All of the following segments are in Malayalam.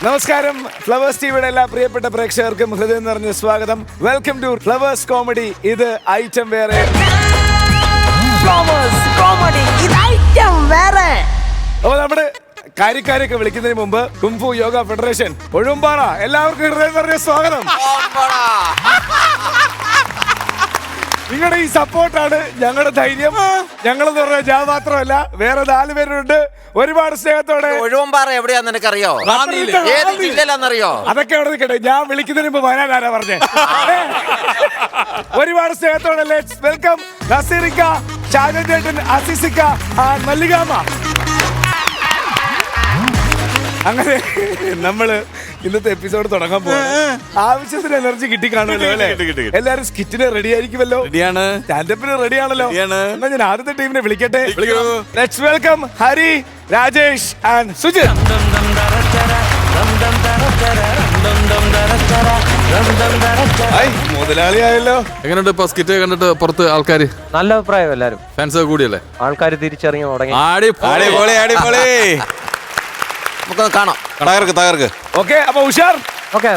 നമസ്കാരം. ഫ്ലവേഴ്സ് ടിവിയുടെ എല്ലാ പ്രിയപ്പെട്ട പ്രേക്ഷകർക്കും ഹൃദയം നിറഞ്ഞ സ്വാഗതം. Welcome to Flowers comedy. ഇത് ഐറ്റം വേറെ. ഫ്ലവേഴ്സ് കോമഡി, ഇത് ഐറ്റം വേറെ. അപ്പോൾ നമ്മുടെ കാര്യക്കാരൊക്കെ വിളിക്കുന്നതിന് മുമ്പ് കുംഫു യോഗ ഫെഡറേഷൻ ഒഴുമ്പാറ എല്ലാവർക്കും ഹൃദയം നിറഞ്ഞ സ്വാഗതം. നിങ്ങളുടെ ഈ സപ്പോർട്ടാണ് ഞങ്ങളുടെ ധൈര്യം. ഞങ്ങളെന്ന് പറഞ്ഞാൽ ഞാൻ മാത്രമല്ല, വേറെ 4 പേരുണ്ട്. ഒരുപാട് സ്നേഹത്തോടെ. ഒഴുവമ്പാറ എവിടെയാന്ന് നിനക്കറിയോ? ഏത് ജില്ലയിലാന്നറിയോ? അതൊക്കെ അവിടെ നിൽക്കട്ടെ. ഞാൻ വിളിക്കുന്നതിന് മുമ്പ് വരാനാരാ പറഞ്ഞേ? ഒരുപാട് സ്നേഹത്തോടെ ലെറ്റ്സ് വെൽക്കം നസീറിക്ക, ഷാജൻ ചേട്ടൻ, അസിസിക്ക, മല്ലികാമ്മ. അങ്ങനെ നമ്മള് ഇന്നത്തെ എപ്പിസോഡ് തുടങ്ങാൻ പോകും. ആവശ്യത്തിന് എനർജി കിട്ടി കാണുമല്ലോ അല്ലേ? എല്ലാരും സ്കിറ്റിന് റെഡി ആയിരിക്കുമല്ലോ? സ്റ്റാൻഡപ്പിന് റെഡി ആണല്ലോ? എന്നാ ഞാൻ ആദ്യത്തെ ടീമിനെ വിളിക്കട്ടെ. Let's welcome Hari, Rajesh and Sujith. മുതലാളിയായല്ലോ. എങ്ങനെയുണ്ട് ഇപ്പൊ സ്കിറ്റ് കണ്ടിട്ട് പുറത്ത് ആൾക്കാര്? നല്ല അഭിപ്രായം. എല്ലാരും ഫാൻസ് കൂടിയല്ലേ? ആൾക്കാർ തിരിച്ചറിഞ്ഞു തുടങ്ങി. നമുക്കൊന്ന് കാണാം. തകർക്ക്. ഓക്കെ, അപ്പൊ ഉഷാർ. ഓക്കെ.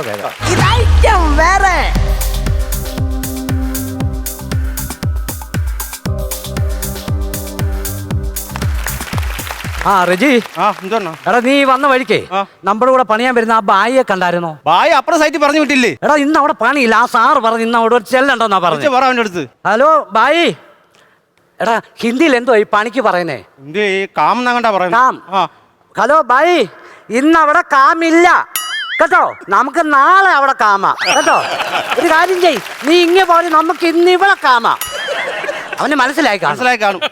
ആ റെജി, എടാ നീ വന്ന വഴിക്കേ നമ്മുടെ കൂടെ പണിയാൻ വരുന്ന ആ ബായിയെ കണ്ടായിരുന്നോ? ബായി അപ്പുറം സൈറ്റിൽ പറഞ്ഞു വിട്ടില്ലേ? എടാ ഇന്ന് അവിടെ പണിയില്ല. ആ സാറ് പറഞ്ഞു ഇന്ന് അവിടെ ഒരു ചെല്ലുണ്ടോന്നാ പറഞ്ഞു. ഹലോ ബായി, എടാ ഹിന്ദിയിൽ എന്തോ ഈ പണിക്ക് പറയുന്നേ? കാം. ഹലോ ബായി, ഇന്ന് അവിടെ കാമില്ല കേട്ടോ. നമുക്ക് നാളെ അവിടെ കാമ കേട്ടോ. ഒരു കാര്യം ചെയ്, നീ ഇങ്ങനെ പോലെ നമുക്ക് ഇന്ന് ഇവിടെ കാമ. അവന് മനസ്സിലായി കാണും.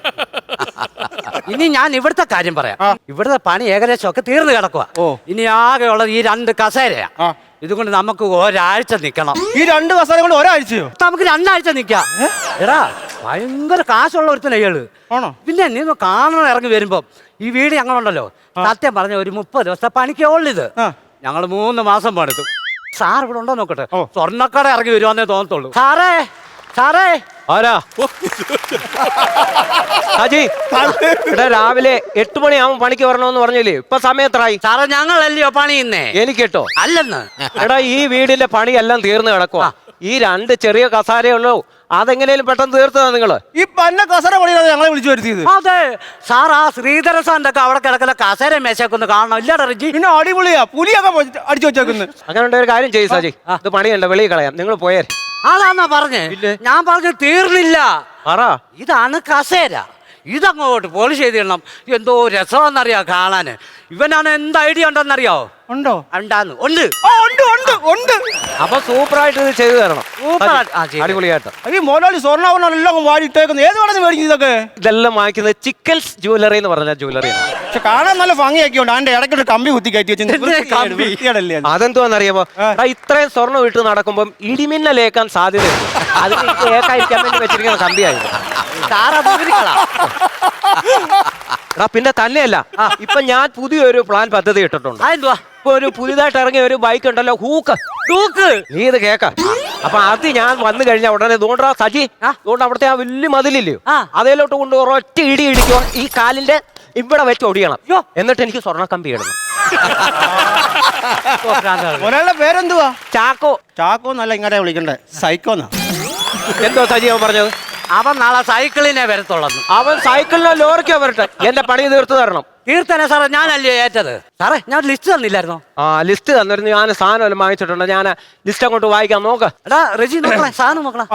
ഇനി ഞാൻ ഇവിടുത്തെ കാര്യം പറയാം. ഇവിടുത്തെ പണി ഏകദേശം ഒക്കെ തീർന്നു കിടക്കുക. ഇനി ആകെയുള്ളത് ഈ 2 കസേരയാ. ഇതുകൊണ്ട് നമുക്ക് ഒരാഴ്ച നിക്കണം. ഈ 2 കസേര കൊണ്ട് ഒരാഴ്ചയോ? നമുക്ക് 2 ആഴ്ച നിക്കാം. എടാ ഭയങ്കര കാശുള്ള ഒരുത്തന അയാള്. പിന്നെ നീ കാണണം ഇറങ്ങി വരുമ്പോ. ഈ വീട് ഞങ്ങളുണ്ടല്ലോ, സത്യം പറഞ്ഞ ഒരു 30 ദിവസത്തെ പണിക്കേ ഉള്ളിത്. ഞങ്ങൾ 3 മാസം പണിതു. സാർ ഇവിടെ ഉണ്ടോ നോക്കട്ടെ. സ്വർണ്ണക്കട ഇറങ്ങി വരുവാന്നേ തോന്നത്തുള്ളൂ. സാറേ ആരാ? ഹാജി, ഇവിടെ രാവിലെ 8 മണിയാവും പണിക്ക് വരണമെന്ന് പറഞ്ഞില്ലേ? ഇപ്പൊ സമയത്രായി? സാറേ ഞങ്ങളല്ലയോ പണിയുന്നേ. എനിക്ക് കേട്ടോ അല്ലെന്ന്. എടാ ഈ വീടിന്റെ പണിയെല്ലാം തീർന്നു കിടക്കുക. ഈ 2 ചെറിയ കസാരയുള്ളൂ, അതെങ്ങനെയും പെട്ടെന്ന് തീർത്തതാ നിങ്ങള്? ഈ പന്ന കസര പണിയാണ് ഞങ്ങളെ വിളിച്ചു വരുത്തിയത്. അതെ സാർ, ആ ശ്രീധര സാറിന്റെ ഒക്കെ അവിടെ കിടക്കുന്ന കസേര മേശയൊക്കെ ഒന്ന് കാണണം. ഇല്ലാടാ റെജി? പിന്നെ അടിപൊളിയാ, പുലിയൊക്കെ അടിച്ചു വെച്ചേക്കുന്നു. അങ്ങനെ ഒരു കാര്യം ചെയ്യും സാജി, ഇത് പണിയല്ല, വെളിയിൽ കളയാം. നിങ്ങൾ പോയേ. ആളാന്നാ പറഞ്ഞേ? ഞാൻ പറഞ്ഞു തീർന്നില്ല. ഇതാണ് കസേര. ഇതങ്ങോട്ട് പോളിഷ് ചെയ്തിടണം. എന്തോ രസമാണെന്നറിയാം കാണാന്. ഇവനാണ് എന്ത് ഐഡിയ ഉണ്ടെന്നറിയോ? ഉണ്ടോ? ഉണ്ട്. അപ്പൊ സൂപ്പറായിട്ട് ഇത് ചെയ്തു തരണം. അടിപൊളിയായിട്ട്. ഈ മോലാളി സ്വർണ്ണാഭരണം വാടിയിട്ടേക്കുന്നത് ഏത് വേണമെന്ന് മേടിക്കും? ഇതൊക്കെ ഇതെല്ലാം വാങ്ങിക്കുന്നത് ചിക്കൽസ് ജ്വല്ലറി എന്ന് പറഞ്ഞ ജ്വല്ലറിയാണ്. പക്ഷെ കാണാൻ നല്ല ഭംഗിയൊക്കെയുണ്ട്. അതിന്റെ ഇടയ്ക്കൊരു കമ്പി കുത്തി കയറ്റി വെച്ചിട്ടുണ്ടല്ലേ? അതെന്തോന്നറിയാമോ? ഇത്രയും സ്വർണ്ണം ഇട്ട് നടക്കുമ്പം ഇടിമിന്നലേക്കാൻ സാധ്യതയുണ്ട്. അതിന് ഏക്കായിരിക്കാൻ വേണ്ടി വെച്ചിരിക്കുന്ന കമ്പിയായിരുന്നു. പിന്നെ തന്നെയല്ല, ഇപ്പൊ ഞാൻ പുതിയൊരു പ്ലാൻ പദ്ധതി ഇട്ടിട്ടുണ്ട്. ഇപ്പൊ ഒരു പുതിയതായിട്ട് ഇറങ്ങിയ ഒരു ബൈക്ക് ഉണ്ടല്ലോ, ഹൂക്ക്. നീ ഇത് കേക്ക. അപ്പൊ അത് ഞാൻ വന്നു കഴിഞ്ഞാൽ ഉടനെ തോണ്ടാ സജി, അതുകൊണ്ട് അവിടുത്തെ ആ വലിയ മതിലില്ലയോ, അതേലോട്ട് കൊണ്ട് ഒറ്റ ഇടി ഇടിക്കോ, ഈ കാലിന്റെ ഇവിടെ വെച്ച് ഒടിയണം. എന്നിട്ട് എനിക്ക് സ്വർണ്ണ കമ്പി ഇടണം. ഒരാളുടെ പേരെന്തുവാ? ചാക്കോ എന്നല്ല ഇങ്ങോട്ടെ വിളിക്കണ്ടേ, സൈക്കോന്നാ. എന്തോ സജി അവൻ പറഞ്ഞത്? അവൻ നാളെ സൈക്കിളിനെ വരത്തുള്ളൂ. അവൻ സൈക്കിളിനോ ലോറിക്കോ വരട്ടെ, എന്റെ പണി തീർത്തു തരണം. തീർത്തന്നെ സാറേ, ഞാനല്ലേ ഏറ്റത്. സാറേ ഞാൻ ലിസ്റ്റ് തന്നില്ലായിരുന്നോ? ലിസ്റ്റ് തന്നിരുന്നു. ഞാൻ സാധനം എല്ലാം വാങ്ങിച്ചിട്ടുണ്ട്. ഞാൻ ലിസ്റ്റ് അങ്ങോട്ട് വായിക്കാം. നോക്ക. എടാ റെജി നോക്കണേ, സാധനം നോക്കണം.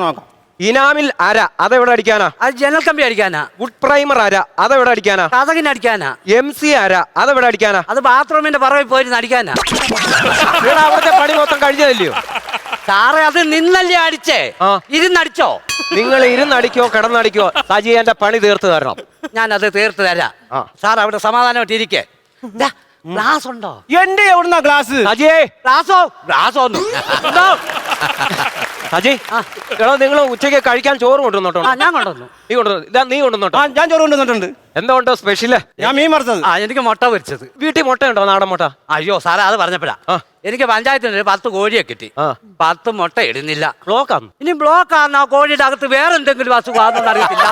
നോക്കാം. ഇനാമിൽ അര, അതെവിടെ അടിക്കാനാ? അത് ജനൽ കമ്പി അടിക്കാനാ. വുഡ് പ്രൈമർ അര, അതെവിടെ അടിക്കാനാ? കഥകിന് അടിക്കാനാ. MC അര, അതെവിടെ അടിക്കാനാ? അത് ബാത്റൂമിന്റെ പറവിൽ പോയിരുന്ന് അടിക്കാനാ. അവിടുത്തെ പണി മൊത്തം കഴിഞ്ഞതല്ലയോ സാറേ? അത് നിന്നല്ലേ അടിച്ചേ, ഇരുന്നടിച്ചോ? നിങ്ങൾ ഇരുന്നടിക്കോ കിടന്നടിക്കോ, സജി എന്റെ പണി തീർത്ത് തരണം. ഞാനത് തീർത്ത് തരാം. സാർ അവിടെ സമാധാനമായിട്ട് ഇരിക്കേ. ഗ്ലാസ് ഉണ്ടോ? എന്റെ എവിടുന്നാ ഗ്ലാസ്? സജിയേ, ഗ്ലാസോ? ഗ്ലാസ് ഒന്നും സജി എടാ നിങ്ങൾ ഉച്ചയ്ക്ക് കഴിക്കാൻ ചോറ് കൊണ്ടുവന്നോട്ടോ ആ ഞാൻ കൊണ്ടുവന്നു. നീ കൊണ്ടുവന്നോട്ടോ. ആ ഞാൻ ചോറ് കൊണ്ടുവന്നിട്ടുണ്ട്. എന്താ ഉണ്ടോ സ്പെഷ്യല്? ഞാൻ മീൻ വറുത്തത്. ആ എനിക്ക് മുട്ട പൊരിച്ചത്. വീട്ടിൽ മുട്ടയുണ്ടോ? നാടൻ മുട്ട? അയ്യോ സാറേ അത് പറഞ്ഞപ്പോഴാ എനിക്ക് പഞ്ചായത്തിൽ നിന്ന് 10 കോഴിയെ കിട്ടി. 10 മുട്ട ഇടുന്നില്ല. ബ്ലോക്കാന്ന്. ഇനി ബ്ലോക്ക് ആണെന്നോ കോഴിയുടെ അകത്ത് വേറെ എന്തെങ്കിലും അസുഖമാണെന്ന് അറിയത്തില്ല.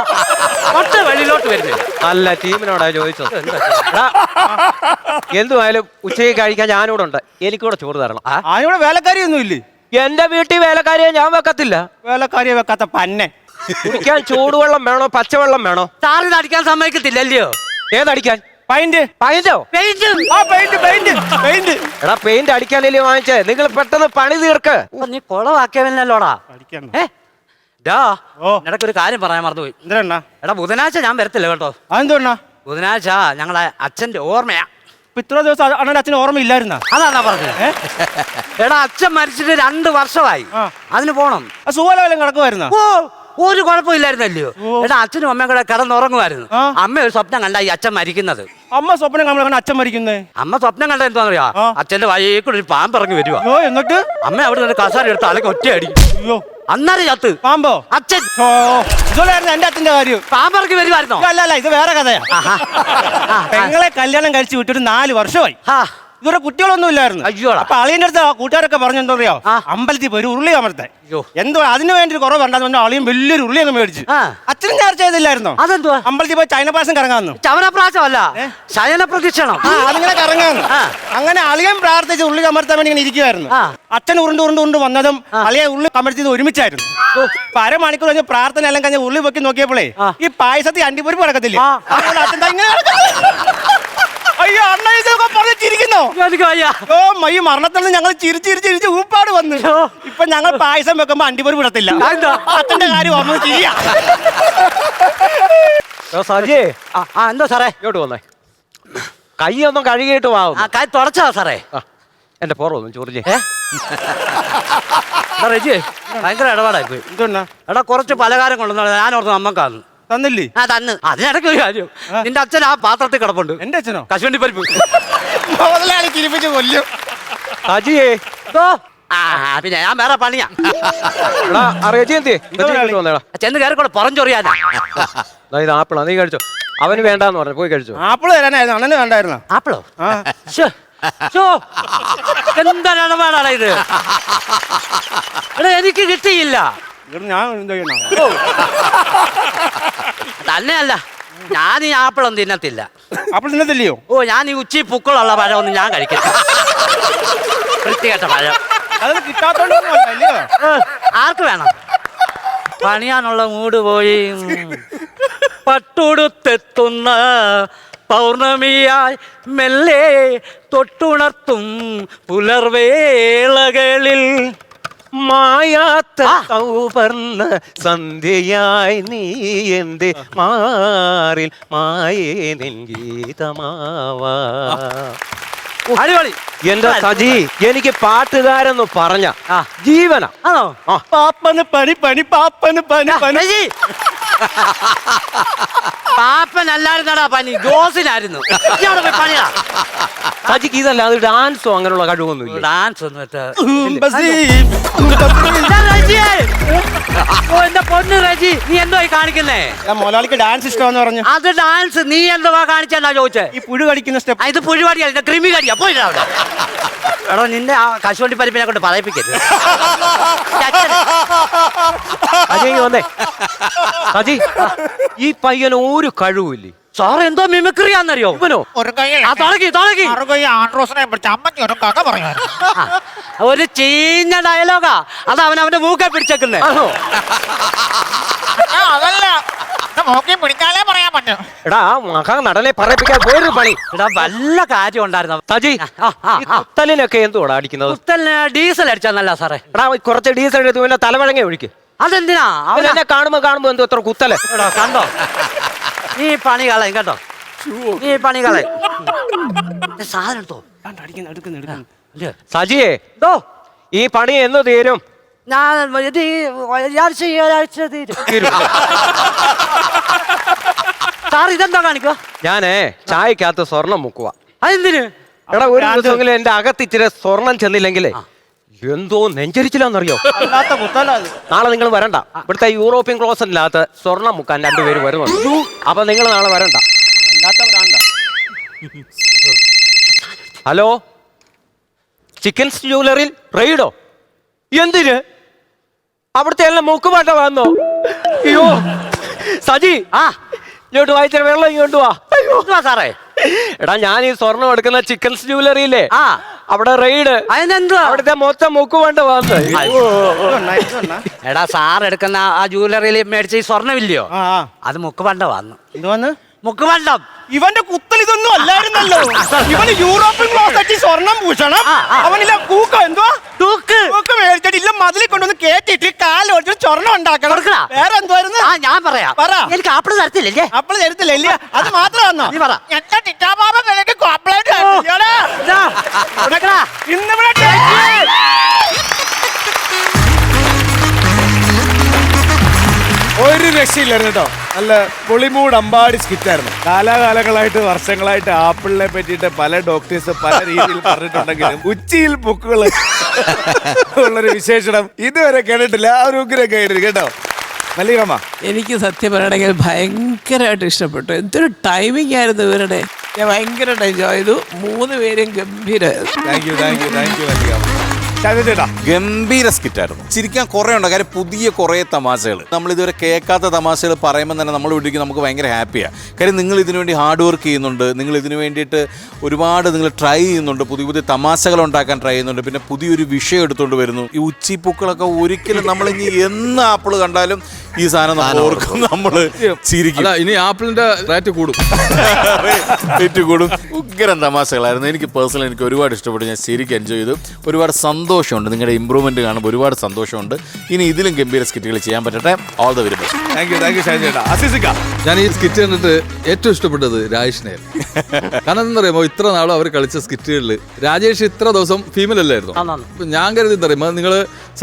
മുട്ട വെളിയിലോട്ട് വരുന്നില്ല. അല്ല ടീമിനോടാ ചോദിച്ചത്. എന്തുമായാലും ഉച്ചയ്ക്ക് കഴിക്കാൻ ഞാനിവിടെ ഉണ്ട്. എനിക്കൂടെ ചോറ് തരണം. അതിനോട് വേലക്കാരിയൊന്നും ഇല്ലേ? എന്റെ വീട്ടിൽ വേലക്കാരിയെ ഞാൻ വെക്കത്തില്ല. വേലക്കാരിയെ വെക്കാത്ത പന്നെ. കുടിക്കാൻ ചൂടുവെള്ളം വേണോ പച്ചവെള്ളം വേണോ? സാറിന് അടിക്കാൻ സമ്മതിക്കത്തില്ലല്ലയോ? ഏതടിക്കാൻ? പൈന്റ്. പൈന്റോ? എടാ പെയിന്റ് അടിക്കാനല്ലേ വാങ്ങിച്ചേ? നിങ്ങൾ പെട്ടെന്ന് പണി തീർക്ക്. നീ കുളവാക്കിയവനല്ലോടാ. ഓ. ഇടയ്ക്കൊരു കാര്യം പറയാൻ മറന്നുപോയി. എന്താ? എടാ ബുധനാഴ്ച ഞാൻ വരത്തില്ല കേട്ടോ. അതെന്തുകൊണ്ടാ? ബുധനാഴ്ച ഞങ്ങളെ അച്ഛന്റെ ഓർമ്മയാ. ഇത്ര ദിവസം അണ്ണന്റെ അച്ഛന് ഓർമ്മയില്ലായിരുന്ന? അതാ പറഞ്ഞത്. എടാ അച്ഛൻ മരിച്ചിട്ട് 2 വർഷമായി. അതിന് പോണം. സുഖം കിടക്കുമായിരുന്ന? ഓ ഒരു കുഴപ്പമില്ലായിരുന്നല്ലയോ. എടാ അച്ഛനും അമ്മയും കൂടെ കിടന്നുറങ്ങുമായിരുന്നു. അമ്മ ഒരു സ്വപ്നം കണ്ട ഈ അച്ഛൻ മരിക്കുന്നത്. അമ്മ സ്വപ്നം കാണുമ്പോൾ അച്ഛൻ മരിക്കുന്നേ? അമ്മ സ്വപ്നം കണ്ട എന്താണെന്നറിയാ? അച്ഛന്റെ വഴിയേക്കൂടെ ഒരു പാമ്പ് ഇറങ്ങി വരുവാ. എന്നിട്ട് അമ്മ അവിടെ നിന്ന് കസാര എടുത്ത് അലക്ക് ഒറ്റയടി. അയ്യോ അന്നേരം ചത്ത്. പാമ്പോ? അച്ഛൻ ഇതുപോലെയായിരുന്നു എന്റെ അച്ഛന്റെ കാര്യം. പാമ്പ് ഇറങ്ങി വരുമായിരുന്നോ? അല്ല ഇത് വേറെ കഥയാ. പെങ്ങളെ കല്യാണം കഴിച്ചു വിട്ടിട്ട് 4 വർഷമായി. ഇതുവരെ കുട്ടികളൊന്നും ഇല്ലായിരുന്നു. അയ്യോടാ. അപ്പൊ അളിയന്റെ അടുത്ത് കൂട്ടുകാരൊക്കെ പറഞ്ഞെന്തോ അറിയോ? അമ്പലത്തിൽ പോയി ഒരു ഉരുളി അമർത്തെ. എന്തോ അതിന് വേണ്ടി ഒരു കുറവ് വേണ്ടെന്ന് അളിയും വലിയൊരു ഉരുളി അങ്ങ് മേടിച്ചു. അച്ഛനും ചർച്ച ചെയ്തില്ലായിരുന്നോ? അതെന്തുവാ? അമ്പലത്തിൽ പോയി ചൈനപ്രാസം കറങ്ങാന്നു. ചവനപ്രാശമല്ല ശയന പ്രദക്ഷിണം. അതിങ്ങനെ കറങ്ങാന്നു. അങ്ങനെ അളിയൻ പ്രാർത്ഥിച്ച് ഉള്ളി അമർത്താൻ വേണ്ടി ഇങ്ങനെ ഇരിക്കുവായിരുന്നു. അച്ഛൻ ഉരുണ്ട് വന്നതും അളിയെ ഉള്ളി അമർത്തിയത് ഒരുമിച്ചായിരുന്നു. അപ്പൊ 1/2 മണിക്കൂർ കഴിഞ്ഞ് പ്രാർത്ഥന എല്ലാം കഴിഞ്ഞ് ഉള്ളി പൊക്കി നോക്കിയപ്പോഴേ ഈ പായസത്തിൽ അണ്ടിപ്പരിപ്പ് നടക്കത്തില്ലേ? അതുകൊണ്ട് അച്ഛൻ അയ്യോ അണ്ണ ഇതൊക്കെ പറഞ്ഞ് ചിരിക്കുന്നോ? ഓ മയ്യ മരണത്തിൽ നിന്ന് ഞങ്ങൾ ചിരിച്ച് ഊപ്പാട് വന്നു. ഇപ്പൊ ഞങ്ങൾ പായസം വെക്കുമ്പോ അണ്ടിപ്പരിപ്പ് ഇടത്തില്ല. അച്ഛന്റെ കാര്യം ഓർമ്മ ചെയ്യാ. സജിയേ എന്താ സാറേ? ഇങ്ങോട്ട് വന്നേ. കൈയൊന്നും കഴുകിയിട്ട് വാ. കൈ തുടച്ചാ സാറേ? എന്റെ പുറമൊന്നും ചോറിജേ. റെജി ഭയങ്കര ഇടപാടായി പോയി. എന്തുകൊണ്ടാ? എടാ കുറച്ച് പലഹാരം കൊണ്ടുവന്ന ഞാൻ ഓർത്ത് അമ്മക്കാന്ന് തന്നില്ലേ? തന്ന്. അതിനിടയ്ക്ക് ഒരു കാര്യം, നിന്റെ അച്ഛൻ ആ പാത്രത്തിൽ കിടപ്പുണ്ട്. എന്റെ അച്ഛനോ? കശുവണ്ടി പരിപ്പ്. മുതലാളി ചിരിപ്പിച്ച് കൊല്ലും. സജിയേ പിന്നെ ഞാൻ വേറെ പണിയാ. ചെന്ന് കയറിക്കൂടെ പുറഞ്ചൊറിയാനാ. ഇത് ആപ്പിളാ, നീ കഴിച്ചോ. അവന് വേണ്ടാന്ന് പറഞ്ഞു, പോയി കഴിച്ചോ. ആപ്പിള് തരാനായിരുന്നു, അണ്ണന് വേണ്ടായിരുന്നോ? ആപ്പിളോ? എന്താണ് ഇടപാടാണ് ഇത്? എടാ എനിക്ക് കിട്ടിയില്ല. ഞാൻ എന്ത് ചെയ്യണം? തന്നെയല്ല ഞാൻ ഈ ആപ്പിളൊന്നും തിന്നത്തില്ല. ആപ്പിൾ തിന്നത്തില്ലയോ? ഓ ഞാൻ ഈ ഉച്ചി പൂക്കളുള്ള പഴമൊന്നും ഞാൻ കഴിക്കത്തില്ല. വൃത്തികെട്ട പഴം. അത് കിട്ടാത്തോണ്ടോ? ആർക്ക് വേണം? പണിയാനുള്ള മൂട് പോയി. പട്ടുടുത്തെത്തുന്ന പൗർണമിയായി മെല്ലെ തൊട്ടുണർത്തും പുലർവേളകളിൽ മായാത്ത സൗവർണ്ണ സന്ധ്യയായി നീ എന്റെ മാറിൽ മായേ നിൻഗീതമാവാ. അടിപൊളി. എന്റെ സജി എനിക്ക് പാട്ടുകാരെന്ന് പറഞ്ഞ ജീവനാ. ആണോ? പാപ്പന് പണി പണി പാപ്പന് പണി പണി. പാപ്പനല്ലായിരുന്നടാ പനി, ജോസിനായിരുന്നു. പണിയാ സജിക്ക് ഇതല്ല, അത് ഡാൻസോ അങ്ങനെയുള്ള കഴിവൊന്നുമില്ല. ഡാൻസ് ഒന്നും എന്റെ പൊന്ന് റജി, നീ എന്തോ കാണിക്കുന്നേ? മൊലാളിക്ക് ഡാൻസ് ഇഷ്ടമാന്ന് പറഞ്ഞു. അത് ഡാൻസ് നീ എന്തുവാ കാണിച്ചാ ചോദിച്ചേ? ഈ പുഴു കടിക്കുന്ന സ്റ്റെപ്പ്. ഇത് പുഴുവാടിയല്ല, ക്രിമി കടിയാ. പോയില്ല അവിടെ. എടോ നിന്റെ ആ കശുവണ്ടി പരിപ്പിനെ കൊണ്ട് പറയിപ്പിക്കരുത്. വന്നേ സജി, ഈ പയ്യന് ഒരു കഴിവില്ലേ. സാറ് എന്തോ മിമിക്രിയാന്നറിയോ? ഇവനോ? ഒരു ചീഞ്ഞ ഡയലോഗാ. അത് അവനവന്റെ മൂക്കെ പിടിച്ചേക്കുന്നേ. എടാ മഹാ നടനെ പറയിപ്പിക്കാൻ വേറൊരു പണി. എടാ വല്ല കാര്യം ഉണ്ടായിരുന്നു സജി. കുത്തലിനൊക്കെ എന്തുവാടാ അടിക്കുന്നത്? കുത്തലിന് ഡീസൽ അടിച്ചാന്നല്ല സാറേ. എടാ കുറച്ച് ഡീസൽ എടുത്ത് പിന്നെ തലവഴങ്ങ ഒഴിക്ക്. അതെന്തിനാ? അവനെന്നെ കാണുമ്പോ എന്തോ എത്ര കുത്തല്. എടാ കണ്ടോ, നീ പണി കളയും കേട്ടോ. നീ പണി കളയും. സാധനം എടുത്തോ. സജിയേ ഈ പണി എന്ന് തീരും? ഞാൻ ഇത് ഒരാഴ്ച തീരും. സാർ ഇതെന്താ കാണിക്കുക? ഞാനേ ചായക്കകത്ത് സ്വർണം മുക്കുക. അതെന്തിന്? എടാ ഒരു ദിവസമെങ്കിലും എന്റെ അകത്ത് ഇച്ചിരി സ്വർണം ചെന്നില്ലെങ്കിലേ എന്തോ നെഞ്ചരിച്ചില്ലാന്നറിയോ? അല്ലാത്ത കുത്തല അത്. നാളെ നിങ്ങൾ വരണ്ട. ഇവിടുത്തെ യൂറോപ്യൻ ക്ലോസറ്റിനകത്ത് സ്വർണ്ണം മുക്കാൻ 2 പേര് വരുന്നുണ്ട്. അപ്പൊ നിങ്ങൾ നാളെ വരണ്ട. അല്ലാത്ത ഭ്രാന്ത. ഹലോ, ചിക്കൻസ് ജ്വല്ലറിയിൽ റെയ്ഡോ? എന്തിന്? അവിടുത്തെ എല്ലാം മുക്കുപാട്ട വന്നോ? അയ്യോ സജി, ഇങ്ങോട്ട് വായിച്ച വെള്ളം ഇങ്ങോട്ട് വാ. എന്തുവാ സാറേ? എടാ, ഞാൻ ഈ സ്വർണം എടുക്കുന്ന ചിക്കൻസ് ജ്വല്ലറിയില്ലേ, അവിടെ റെയ്ഡ്. അതിനെന്തുവാ? അവിടുത്തെ മൊത്തം മുക്കുപാട്ട വന്ന്. എടാ, സാർ എടുക്കുന്ന ആ ജ്വല്ലറിയിൽ മേടിച്ച ഈ സ്വർണ്ണമില്ലയോ, ആ അത് മുക്കുപണ്ടം വന്നു. എന്തുവന്ന്? മുക്കുപണ്ടം. ഇവന്റെ കുത്തൽ ഇതൊന്നും അല്ലായിരുന്നല്ലോ. ഇവന് യൂറോപ്യൻ ക്ലോസറ്റിൽ സ്വർണം പൂശണം. അവനില്ല പൂക്ക എന്തുവാ തൂക്ക് പൂക്ക് മേടിച്ചിട്ട് ഇല്ല മതിലിൽ കൊണ്ടുവന്ന് കേട്ടിട്ട് കാലോടിച്ചിട്ട് സ്വർണം ഉണ്ടാക്കണം. കൊടുക്കടാ. വേറെ എന്തുവായിരുന്നു? ഞാൻ പറയാം. പറ. എനിക്ക് ആപ്പിള് തരത്തില്ലേ? അപ്പോൾ തരത്തില്ല. അത് മാത്രമാണോ? നീ പറ. എന്റെ ടിറ്റാബാബ നിനക്ക് കോംപ്ലൈന്റ് ഇന്നിവിടെ ഒരു രക്ഷയില്ലായിരുന്നു കേട്ടോ. നല്ല പൊളിമൂട് അമ്പാടി സ്കിറ്റായിരുന്നു. കാലാകാലങ്ങളായിട്ട് വർഷങ്ങളായിട്ട് ആപ്പിളിനെ പറ്റിയിട്ട് പല ഡോക്ടേഴ്സ് പല രീതിയിൽ പറഞ്ഞിട്ടുണ്ടെങ്കിലും ഉച്ചിയിൽ ബുക്കുകൾ ഉള്ളൊരു വിശേഷണം ഇതുവരെ കേട്ടിട്ടില്ല. ആ ഒരു ഉഗ്രം കേട്ടിട്ട് കേട്ടോ. മല്ലികമ്മ, എനിക്ക് സത്യം പറയണമെങ്കിൽ ഭയങ്കരമായിട്ട് ഇഷ്ടപ്പെട്ടു. എന്തൊരു ടൈമിംഗ് ആയിരുന്നു ഇവരുടെ. ഞാൻ ഭയങ്കരമായിട്ട് എൻജോയ് ചെയ്തു. 3 പേരും ഗംഭീരമായിരുന്നു. Thank you Mallikamma. ചേട്ടാ, ഗംഭീര സ്കിറ്റായിരുന്നു. ചിരിക്കാൻ കുറേ ഉണ്ട്. കാര്യം പുതിയ കുറേ തമാശകൾ, നമ്മൾ ഇതുവരെ കേൾക്കാത്ത തമാശകൾ പറയുമ്പോൾ തന്നെ നമ്മൾ വിളിക്കും, നമുക്ക് ഭയങ്കര ഹാപ്പിയാണ്. കാര്യം നിങ്ങൾ ഇതിനു വേണ്ടി ഹാർഡ് വർക്ക് ചെയ്യുന്നുണ്ട്. നിങ്ങൾ ഇതിനു വേണ്ടിയിട്ട് ഒരുപാട് നിങ്ങൾ ട്രൈ ചെയ്യുന്നുണ്ട്. പുതിയ തമാശകൾ ഉണ്ടാക്കാൻ ട്രൈ ചെയ്യുന്നുണ്ട്. പിന്നെ പുതിയൊരു വിഷയം എടുത്തുകൊണ്ട് വരുന്നു. ഈ ഉച്ചിപ്പൂക്കളൊക്കെ ഒരിക്കലും നമ്മളിനി എന്ന് ആപ്പിൾ കണ്ടാലും ഈ സാധനം നമ്മൾ ഓർക്കും, നമ്മൾ ചിരിക്കും. ഇനി ആപ്പിളിന്റെ റേറ്റ് കൂടും. റേറ്റ് കൂടും. ഉഗ്രം തമാശകളായിരുന്നു. എനിക്ക് പേഴ്സണലി എനിക്ക് ഒരുപാട് ഇഷ്ടപ്പെട്ടു. ഞാൻ ശരിക്കും എൻജോയ് ചെയ്തു. ഒരുപാട് സന്തോഷമുണ്ട്. നിങ്ങളുടെ ഇമ്പ്രൂവ്മെന്റ് കാണുമ്പോൾ ഒരുപാട് സന്തോഷമുണ്ട്. ഇനി ഇതിലും ഗംഭീര സ്കിറ്റുകൾ ചെയ്യാൻ പറ്റട്ടെ. All the very best. Thank you ചേട്ടാ. അസിസിക്ക, ഞാൻ ഈ സ്കിറ്റ് കണ്ടിട്ട് ഏറ്റവും ഇഷ്ടപ്പെട്ടത് രാജേഷിനെയായിരുന്നു. കാരണം എന്താ പറയുമ്പോ ഇത്ര നാളും അവർ കളിച്ച സ്കിറ്റുകളിൽ രാജേഷ് ഇത്ര ദിവസം ഫീമെയിൽ അല്ലായിരുന്നു. ഞാൻ കരുതി എന്താ പറയുമ്പോൾ നിങ്ങൾ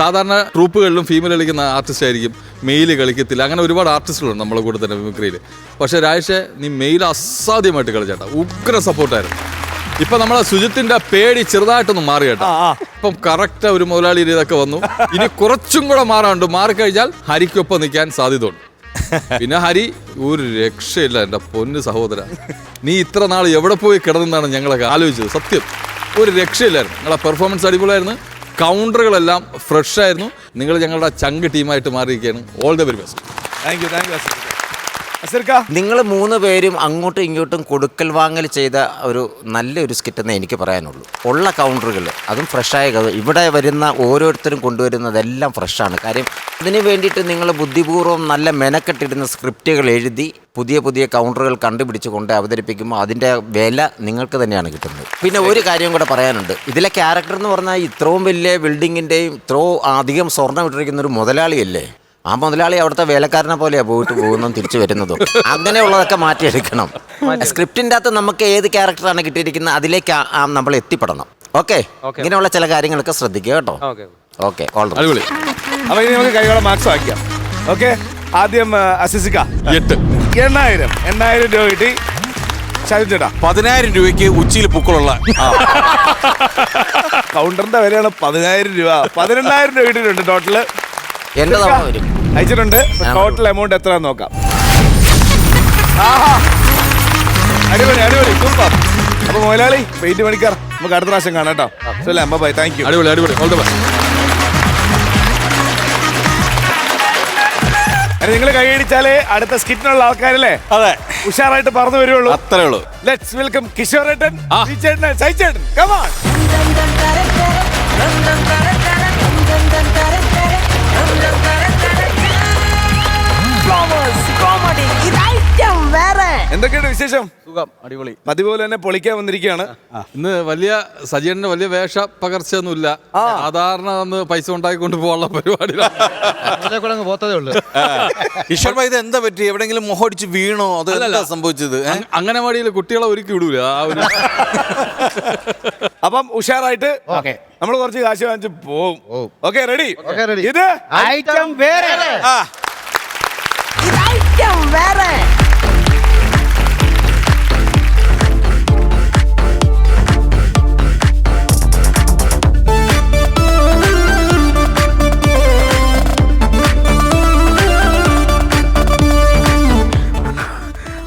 സാധാരണ ട്രൂപ്പുകളിലും ഫീമെയിൽ കളിക്കുന്ന ആർട്ടിസ്റ്റ് ആയിരിക്കും, മെയിൽ കളിക്കത്തില്ല. അങ്ങനെ ഒരുപാട് ആർട്ടിസ്റ്റുകളുണ്ട് നമ്മളെ കൂടെ തന്നെ മിമിക്രിയിൽ. പക്ഷേ രാജേഷ് നീ മെയിൽ അസാധ്യമായിട്ട് കളിച്ചേട്ടാ. ഉഗ്ര സപ്പോർട്ടായിരുന്നു. ഇപ്പൊ നമ്മളെ സുജിത്തിന്റെ പേടി ചെറുതായിട്ടൊന്ന് മാറി കേട്ടോ. ഇപ്പം കറക്റ്റ് ഒരു മുതലാളി ഇതൊക്കെ വന്നു. ഇനി കുറച്ചും കൂടെ മാറിക്കഴിഞ്ഞാൽ ഹരിക്കൊപ്പം നിൽക്കാൻ സാധ്യതയുണ്ട്. പിന്നെ ഹരി ഒരു രക്ഷയില്ല. എൻ്റെ പൊന്ന് സഹോദര, നീ ഇത്ര നാൾ എവിടെ പോയി കിടന്നാണ് ഞങ്ങളൊക്കെ ആലോചിച്ചത്. സത്യം ഒരു രക്ഷയില്ലായിരുന്നു. നിങ്ങളെ പെർഫോമൻസ് അടിപൊളിയായിരുന്നു. കൗണ്ടറുകളെല്ലാം ഫ്രഷ് ആയിരുന്നു. നിങ്ങൾ ഞങ്ങളുടെ ചങ്ക് ടീമായിട്ട് മാറിയിരിക്കുകയാണ്. All the very best. Thank U നിങ്ങൾ 3 പേരും അങ്ങോട്ടും ഇങ്ങോട്ടും കൊടുക്കൽ വാങ്ങൽ ചെയ്ത ഒരു നല്ലൊരു സ്കിറ്റെന്നേ എനിക്ക് പറയാനുള്ളൂ. ഉള്ള കൗണ്ടറുകൾ അതും ഫ്രഷായ ഇവിടെ വരുന്ന ഓരോരുത്തരും കൊണ്ടുവരുന്നതെല്ലാം ഫ്രഷാണ്. കാര്യം ഇതിന് വേണ്ടിയിട്ട് നിങ്ങൾ ബുദ്ധിപൂർവ്വം നല്ല മെനക്കെട്ടിരുന്ന സ്ക്രിപ്റ്റുകൾ എഴുതി പുതിയ കൗണ്ടറുകൾ കണ്ടുപിടിച്ച് കൊണ്ട് അവതരിപ്പിക്കുമ്പോൾ അതിൻ്റെ വില നിങ്ങൾക്ക് തന്നെയാണ് കിട്ടുന്നത്. പിന്നെ ഒരു കാര്യം കൂടെ പറയാനുണ്ട്. ഇതിലെ ക്യാരക്ടർ എന്ന് പറഞ്ഞാൽ ഇത്രയും വലിയ ബിൽഡിങ്ങിൻ്റെയും ഇത്രയും അധികം സ്വർണ്ണം ഇട്ടിരിക്കുന്ന ഒരു മുതലാളിയല്ലേ. ആ മുതലാളി അവിടുത്തെ വേലക്കാരനെ പോലെയാണ് പോകുന്നതും തിരിച്ചു വരുന്നതും. അങ്ങനെയുള്ളതൊക്കെ മാറ്റിയെടുക്കണം. സ്ക്രിപ്റ്റിൻ്റെ അകത്ത് നമുക്ക് ഏത് ക്യാരക്ടറാണ് കിട്ടിയിരിക്കുന്നത് അതിലേക്ക് നമ്മൾ എത്തിപ്പെടണം. ഓക്കെ, ഇങ്ങനെയുള്ള ചില കാര്യങ്ങളൊക്കെ ശ്രദ്ധിക്കുക കേട്ടോ. ഓക്കെ, അടിപൊളി. അപ്പൊ ഇനി നമുക്ക് കൈകളെ മാർക്സ് വായിക്കാം. ഓക്കെ, ആദ്യം അസിസിക്ക 8,000 രൂപ കിട്ടി. ഷാജു ചേട്ടാ 10,000 രൂപയ്ക്ക് ഉച്ചിയിൽ പൂക്കളുള്ള കൗണ്ടറിന്റെ വിലയാണ് 10,000 രൂപ. 12,000 രൂപ കിട്ടിയിട്ടുണ്ട് ടോട്ടല്. എന്റെ തവണ വരും അയച്ചിട്ടുണ്ട്. ടോട്ടൽ എമൗണ്ട് എത്ര നോക്കാം. അടിപൊളി സൂപ്പർ. അപ്പൊ മുതലാളി പെയിന്റ് പണിക്കാർ, നമുക്ക് അടുത്ത പ്രാവശ്യം കാണാം കേട്ടോ. അമ്മ ബൈ. Thank you. അടിപൊളി. All the best. നിങ്ങൾ കൈയടിച്ചാലേ അടുത്ത സ്കിറ്റിനുള്ള ആൾക്കാരല്ലേ അതെ ഉഷാറായിട്ട് പറഞ്ഞു വരുള്ളൂ. അത്രേ ഉള്ളൂ. ലെറ്റ്സ് വെൽക്കം കിഷോറേട്ടൻ, വിജയേട്ടൻ, സൈചേട്ടൻ. Come on. എന്തൊക്കെയാണ് വിശേഷം? സുഖം, അടിപൊളി. അതുപോലെ തന്നെ പൊളിക്കാൻ വന്നിരിക്കുകയാണ്. ഇന്ന് വലിയ സജീവന്റെ വലിയ വേഷ പകർച്ചയൊന്നുമില്ല. സാധാരണ ഒന്ന് പൈസ ഉണ്ടാക്കിക്കൊണ്ട് പോകാനുള്ള പരിപാടിയിലാണ്. പോത്തതേ ഉള്ളൂ. ഈശ്വർ ഭായി, ഇത് എന്താ പറ്റി? എവിടെയെങ്കിലും മുഖടിച്ച് വീണോ? അതല്ല സംഭവിച്ചത്. അംഗനവാടിയിൽ കുട്ടികളെ ഒരുക്കി വിടൂല. അപ്പം ഉഷാറായിട്ട് നമ്മൾ കുറച്ച് കാശ് വാങ്ങിച്ച് പോവും. Okay, ready? ഇത് ഐറ്റം വേറെ.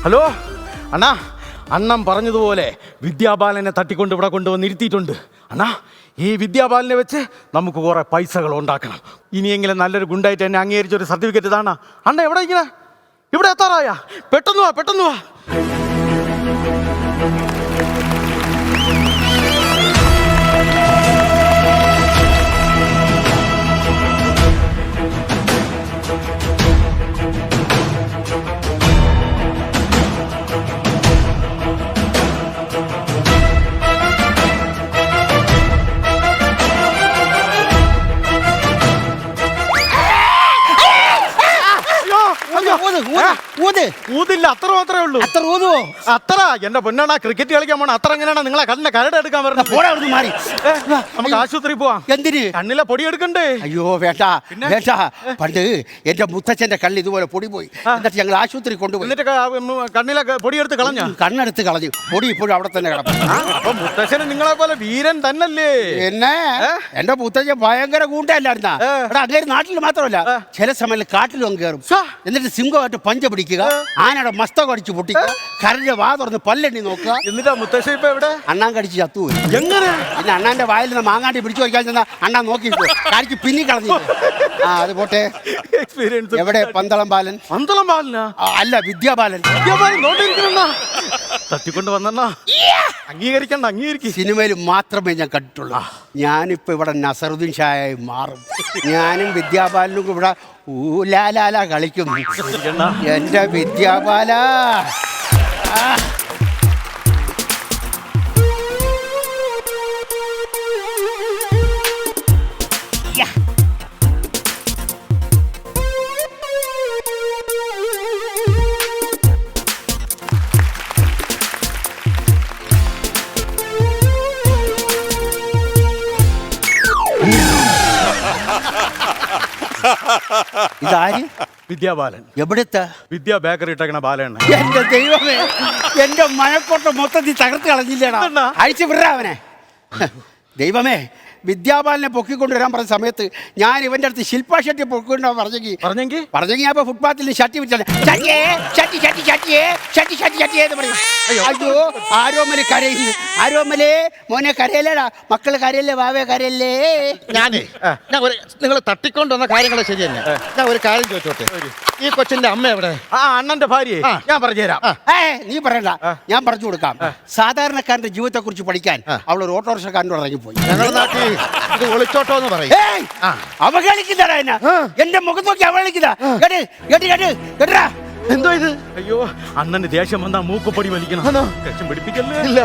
ഹലോ അണ്ണാ, അണ്ണൻ പറഞ്ഞതുപോലെ വിദ്യാബാലനെ തട്ടിക്കൊണ്ട് ഇവിടെ കൊണ്ടുവന്നിരുത്തിയിട്ടുണ്ട്. അണ്ണാ, ഈ വിദ്യാബാലനെ വെച്ച് നമുക്ക് കുറെ പൈസകൾ ഉണ്ടാക്കണം. ഇനിയെങ്കിലും നല്ലൊരു ഗുണ്ടായിട്ട് എന്നെ അംഗീകരിച്ചൊരു സർട്ടിഫിക്കറ്റ് ഇതാണ്. അണ്ണ എവിടെ ഇങ്ങനെ ഇവിടെ എത്താറായ? പെട്ടെന്ന് വാ, പെട്ടെന്ന് വാ. ഊതില്ല, അത്ര മാത്രമേ ഉള്ളൂ. അത്ര ഊതുവോ? അത്ര എന്റെ പൊന്നാണ് ക്രിക്കറ്റ് കളിക്കാൻ പോണ അത്ര എങ്ങനെയാണ് നിങ്ങളെ കണ്ണിന്റെ കരട് എടുക്കാൻ വരുന്നത്? മാറി നമുക്ക് ആശുപത്രി പോവാം. എന്തിന്? കണ്ണിലെ പൊടി എടുക്കണ്ടേ? അയ്യോ വേണ്ട വേണ്ട. പണ്ട് എന്റെ മുത്തച്ഛന്റെ കണ്ണിൽ ഇതുപോലെ പൊടി പോയി. എന്നിട്ട് ഞങ്ങൾ ആശുപത്രി കൊണ്ടുപോയി. എന്നിട്ട് കണ്ണിലെ പൊടി എടുത്ത് കളഞ്ഞ? കണ്ണെടുത്ത് കളഞ്ഞു. പൊടി ഇപ്പോഴും അവിടെ തന്നെ കിടക്കും. അപ്പൊ മുത്തച്ഛന് നിങ്ങളെ പോലെ വീരൻ തന്നല്ലേ? എന്നെ എന്റെ മുത്തച്ഛൻ ഭയങ്കര കൂട്ടല്ലായിരുന്നാ. എടാ അങ്ങനെ നാട്ടിൽ മാത്രമല്ല, ചില സമയത്ത് കാട്ടിലും അങ്ങ് കയറും. എന്നിട്ട് സിംഹമായിട്ട് പഞ്ച പിടിക്കുക, ആനയുടെ മസ്തകം അടിച്ച് പൊട്ടിക്കുക, കരഞ്ഞ വാ തുറന്ന് പല്ലെണ്ണി നോക്കുക. എന്നിട്ടാ മുത്തശ്ശി ഇപ്പൊ എവിടെ? അണ്ണാൻ കടിച്ച് ചത്തുപോയി. എങ്ങനെ? പിന്നെ അണ്ണാന്റെ വായിൽ നിന്ന് മാങ്ങാണ്ടി പിടിച്ചു വയ്ക്കാൻ ചെന്നാ അണ്ണാൻ നോക്കിപ്പോ കാണിക്ക് പിന്നി കളഞ്ഞു. ആ അത് പോട്ടെ. എക്സ്പീരിയൻസ് എവിടെ പന്തളം ബാലൻ? പന്തളം ബാലനാ? അല്ല വിദ്യാബാലൻ. തട്ടിക്കൊണ്ട് വന്നെന്നാ അംഗീകരിക്കണ്ട, അംഗീകരിക്കും. സിനിമയിൽ മാത്രമേ ഞാൻ കണ്ടിട്ടുള്ളൂ. ഞാനിപ്പോ ഇവിടെ നസറുദ്ദീൻ ഷായായി മാറും. ഞാനും വിദ്യാബാലനും ഇവിടെ ഊലാലാല കളിക്കും. എന്റെ വിദ്യാബാല. ഇതാര്? വിദ്യാബാലൻ. എവിടുത്തെ? വിദ്യാ ബേക്കറി ഇട്ടേക്കണ ബാലണ്ണ. എന്റെ ദൈവമേ, എന്റെ മഴക്കോട്ട മൊത്തത്തിൽ തകർത്ത് കളഞ്ഞില്ലേടാ. അഴിച്ചു വിടരാ അവനെ. ദൈവമേ, വിദ്യാബാലനെ പൊക്കിക്കൊണ്ടുവരാൻ പറഞ്ഞ സമയത്ത് ഞാൻ ഇവന്റെ അടുത്ത് ശില്പാ ഷെട്ടി പൊക്കിക്കൊണ്ടോ പറഞ്ഞെങ്കിൽ ഞാൻ ഇപ്പൊ ഫുട്പാത്തിൽ ഷട്ടി വിളിച്ചാൽ അയ്യോ ആരോമല് കരയില്ല. ആരോമലേ മോനെ കരയല്ലേടാ, മക്കള് കരയല്ലേ, വാവേ കരയല്ലേ. നിങ്ങൾ തട്ടിക്കൊണ്ടുവന്ന കാര്യങ്ങൾ ശരി തന്നെ. ഞാൻ ഒരു കാര്യം ചോദിച്ചോട്ടെ, ഈ കൊച്ചിന്റെ അമ്മ എവിടെ? ആ അണ്ണന്റെ ഭാര്യ ഞാൻ പറഞ്ഞുതരാം. നീ പറയണ്ട, ഞാൻ പറഞ്ഞു കൊടുക്കാം. സാധാരണക്കാരന്റെ ജീവിതത്തെ കുറിച്ച് പഠിക്കാൻ അവൾ ഒരു ഓട്ടോറിക്ഷക്കാരനോട് ഇറങ്ങിപ്പോയി. ഞങ്ങളുടെ നാട്ടിൽ ഇത് ഒളിച്ചോട്ടോ എന്ന് പറയും. അവഗണിക്കുന്നതാ എന്നെ. എന്റെ മുഖത്ത് നോക്കി അവഗണിക്കുന്ന. എന്തോ ഇത്? അയ്യോ അണ്ണന് ദേഷ്യം വന്നാ മൂക്കുപൊടി വലിക്കണം. ദേഷ്യം പിടിപ്പിക്കല്ലേ? ഇല്ല.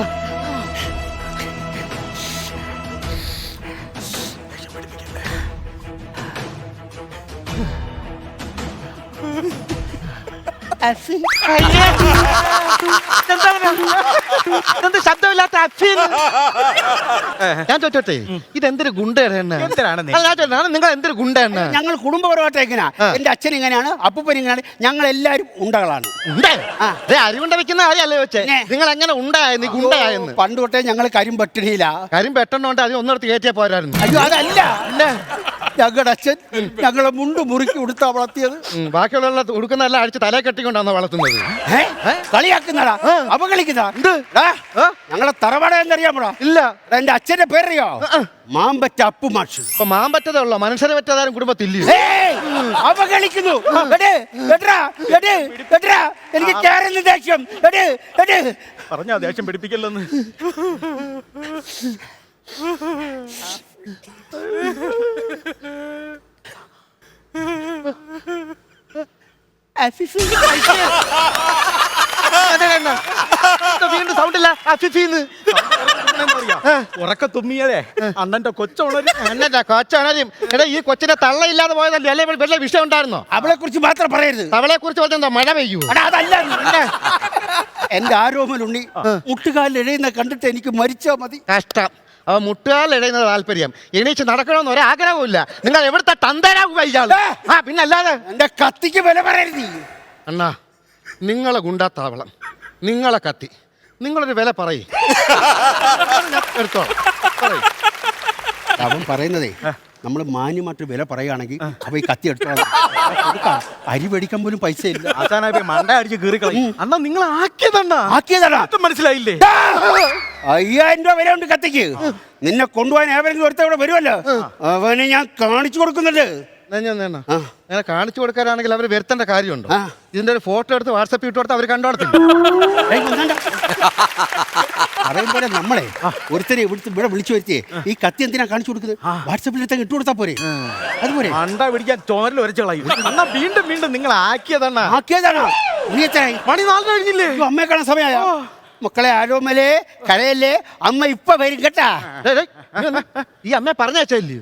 ശബ്ദമില്ലാത്ത ഞാൻ ചോദിച്ചോട്ടെ, ഇതെന്തൊരു ഗുണ്ടയാണ്? നിങ്ങൾ എന്തൊരു ഗുണ്ടയാണ്? ഞങ്ങൾ കുടുംബപരമായിട്ട് എങ്ങനെയാ? എന്റെ അച്ഛൻ ഇങ്ങനെയാണ്, അപ്പൂപ്പൻ ഇങ്ങനെയാണ്, ഞങ്ങൾ എല്ലാരും ഉണ്ടകളാണ്. അരിവുണ്ട വെക്കുന്ന കാര്യമല്ലേ ചോദിച്ചേ? നിങ്ങൾ എങ്ങനെ ഉണ്ടായെന്ന് ഗുണ്ടായെന്ന്? പണ്ട് തൊട്ടേ ഞങ്ങൾ കരിമ്പെട്ടണിയില്ല. കരിമ്പെട്ടണോണ്ട് അത് ഒന്നിടത്ത് കയറ്റിയാ പോരായിരുന്നു. അയ്യോ അതല്ല, ഞങ്ങളുടെ അച്ഛൻ ഞങ്ങളെ മുണ്ട് മുറുക്കി ഉടുത്താ വളർത്തിയത്. ബാക്കിയുള്ള ഉടുക്കുന്ന അടിച്ച് തലേ കെട്ടിക്കൊണ്ടാണ് വളർത്തുന്നത്. കളിയാക്കുന്നടാ, അവകളിക്കുന്നതാ. ഞങ്ങളെ തറവാട എന്നറിയാമോടാ? ഇല്ല. എന്റെ അച്ഛന്റെ പേരറിയോ? മാമ്പറ്റ അപ്പു മാഷ്. ഇപ്പൊ മാമ്പറ്റതേ ഉള്ളോ? മനുഷ്യരെ പറ്റാതാരും കുടുംബത്തില്ല. അവകളിക്കുന്നു. എനിക്ക് കേറുന്ന ദേഷ്യം. പറഞ്ഞാ ദേഷ്യം പിടിപ്പിക്കല്ലെന്ന്. വീണ്ടും സൗണ്ടില്ല. ഉറക്ക തുമ്മിയതേ അണ്ണന്റെ കൊച്ചുണരും. എടാ ഈ കൊച്ചിനെ തള്ളയില്ലാതെ പോയതല്ലേ? അല്ലെ വലിയ വിഷയം ഉണ്ടായിരുന്നോ? അവളെ കുറിച്ച് മാത്രം പറയരുത്. അവളെ കുറിച്ച് പറഞ്ഞാ മഴ പെയ്യൂ? അതല്ല, എന്റെ ആരോമലുണ്ണി മുട്ടുകാലിൽ എഴുതുന്ന കണ്ടിട്ട് എനിക്ക് മരിച്ചാ മതി. കഷ്ടം. അവ മുട്ടുകാലിൽ എഴുതുന്ന താല്പര്യം, എണീച്ച് നടക്കണമെന്ന് ഒരാഗ്രഹമില്ല. നിങ്ങൾ എവിടുത്തെ തന്തരാകും വൈകാതെ. പിന്നെ അല്ലാതെ എന്റെ കത്തിക്ക് വില പറയരുത്. അണ്ണാ, നിങ്ങളെ ഗുണ്ടാത്താവളം, നിങ്ങളെ കത്തി, നിങ്ങളൊരു വില എടുത്തോ. അവൻ പറയുന്നതേ നമ്മൾ മാന്യമായിട്ട് വില പറയുകയാണെങ്കിൽ അപ്പൊ ഈ കത്തി എടുത്തോ അരി മേടിക്കാൻ പോലും പൈസ ഇല്ല. മണ്ട അടിച്ച് കീറിക്കളയും. അണ്ണാ നിങ്ങൾ ആക്കിയതണ്ണാ മനസ്സിലായില്ലേ? 5000 രൂപ വില ഉണ്ട് കത്തിക്ക്. നിന്നെ കൊണ്ടുപോകാൻ ഏവരെങ്കിലും ഒരുത്ത ഇവിടെ വരുമല്ലോ, അവന് ഞാൻ കാണിച്ചു കൊടുക്കുന്നുണ്ട്. അങ്ങനെ കാണിച്ചു കൊടുക്കാനാണെങ്കിൽ അവർ വരുത്തേണ്ട കാര്യമുണ്ടോ? ഇതിന്റെ ഒരു ഫോട്ടോ എടുത്ത് വാട്സപ്പിൽ ഇട്ട് കൊടുത്ത് അവർ കണ്ടോടത്തില്ല. പറയുമ്പോലെ നമ്മളെ ഒരുത്തരെ ഇവിടെ വിളിച്ചു വരുത്തിയേ ഈ കത്തി എന്തിനാ കാണിച്ചു കൊടുക്കുന്നത്? വാട്സപ്പിൽ ഇട്ട് കൊടുത്താ പോരെ? അതുപോലെ മണ്ട പിടിക്കാൻ ചോരൽ വരച്ചു കളയും. അണ്ണാ വീണ്ടും വീണ്ടും നിങ്ങൾ ആക്കിയതാണോ? മണി 4 കഴിഞ്ഞില്ലേ? അമ്മയെ കാണാൻ സമയമായ മക്കളെ ആരോമലേ കരയല്ലേ, അമ്മ ഇപ്പൊ വരും കേട്ടാ. ഈ അമ്മ പറഞ്ഞല്ലേ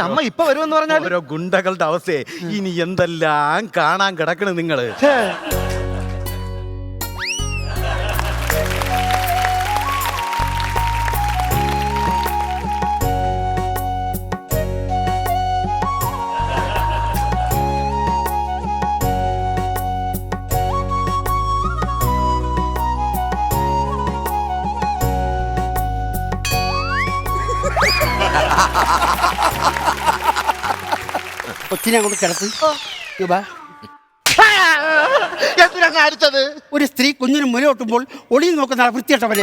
അമ്മ ഇപ്പൊ വരുമെന്ന് പറഞ്ഞാൽ ഓരോ ഗുണ്ടകളുടെ അവസ്ഥയെ ഇനി എന്തെല്ലാം കാണാൻ കിടക്കണ് നിങ്ങള്. കൊച്ചിനെ അങ്ങോട്ട് കിടത്ത്. അടിച്ചത് ഒരു സ്ത്രീ കുഞ്ഞിന് മുലയൊട്ടുമ്പോൾ ഒളിയിൽ നോക്കുന്ന വൃത്തിയിട്ടവനെ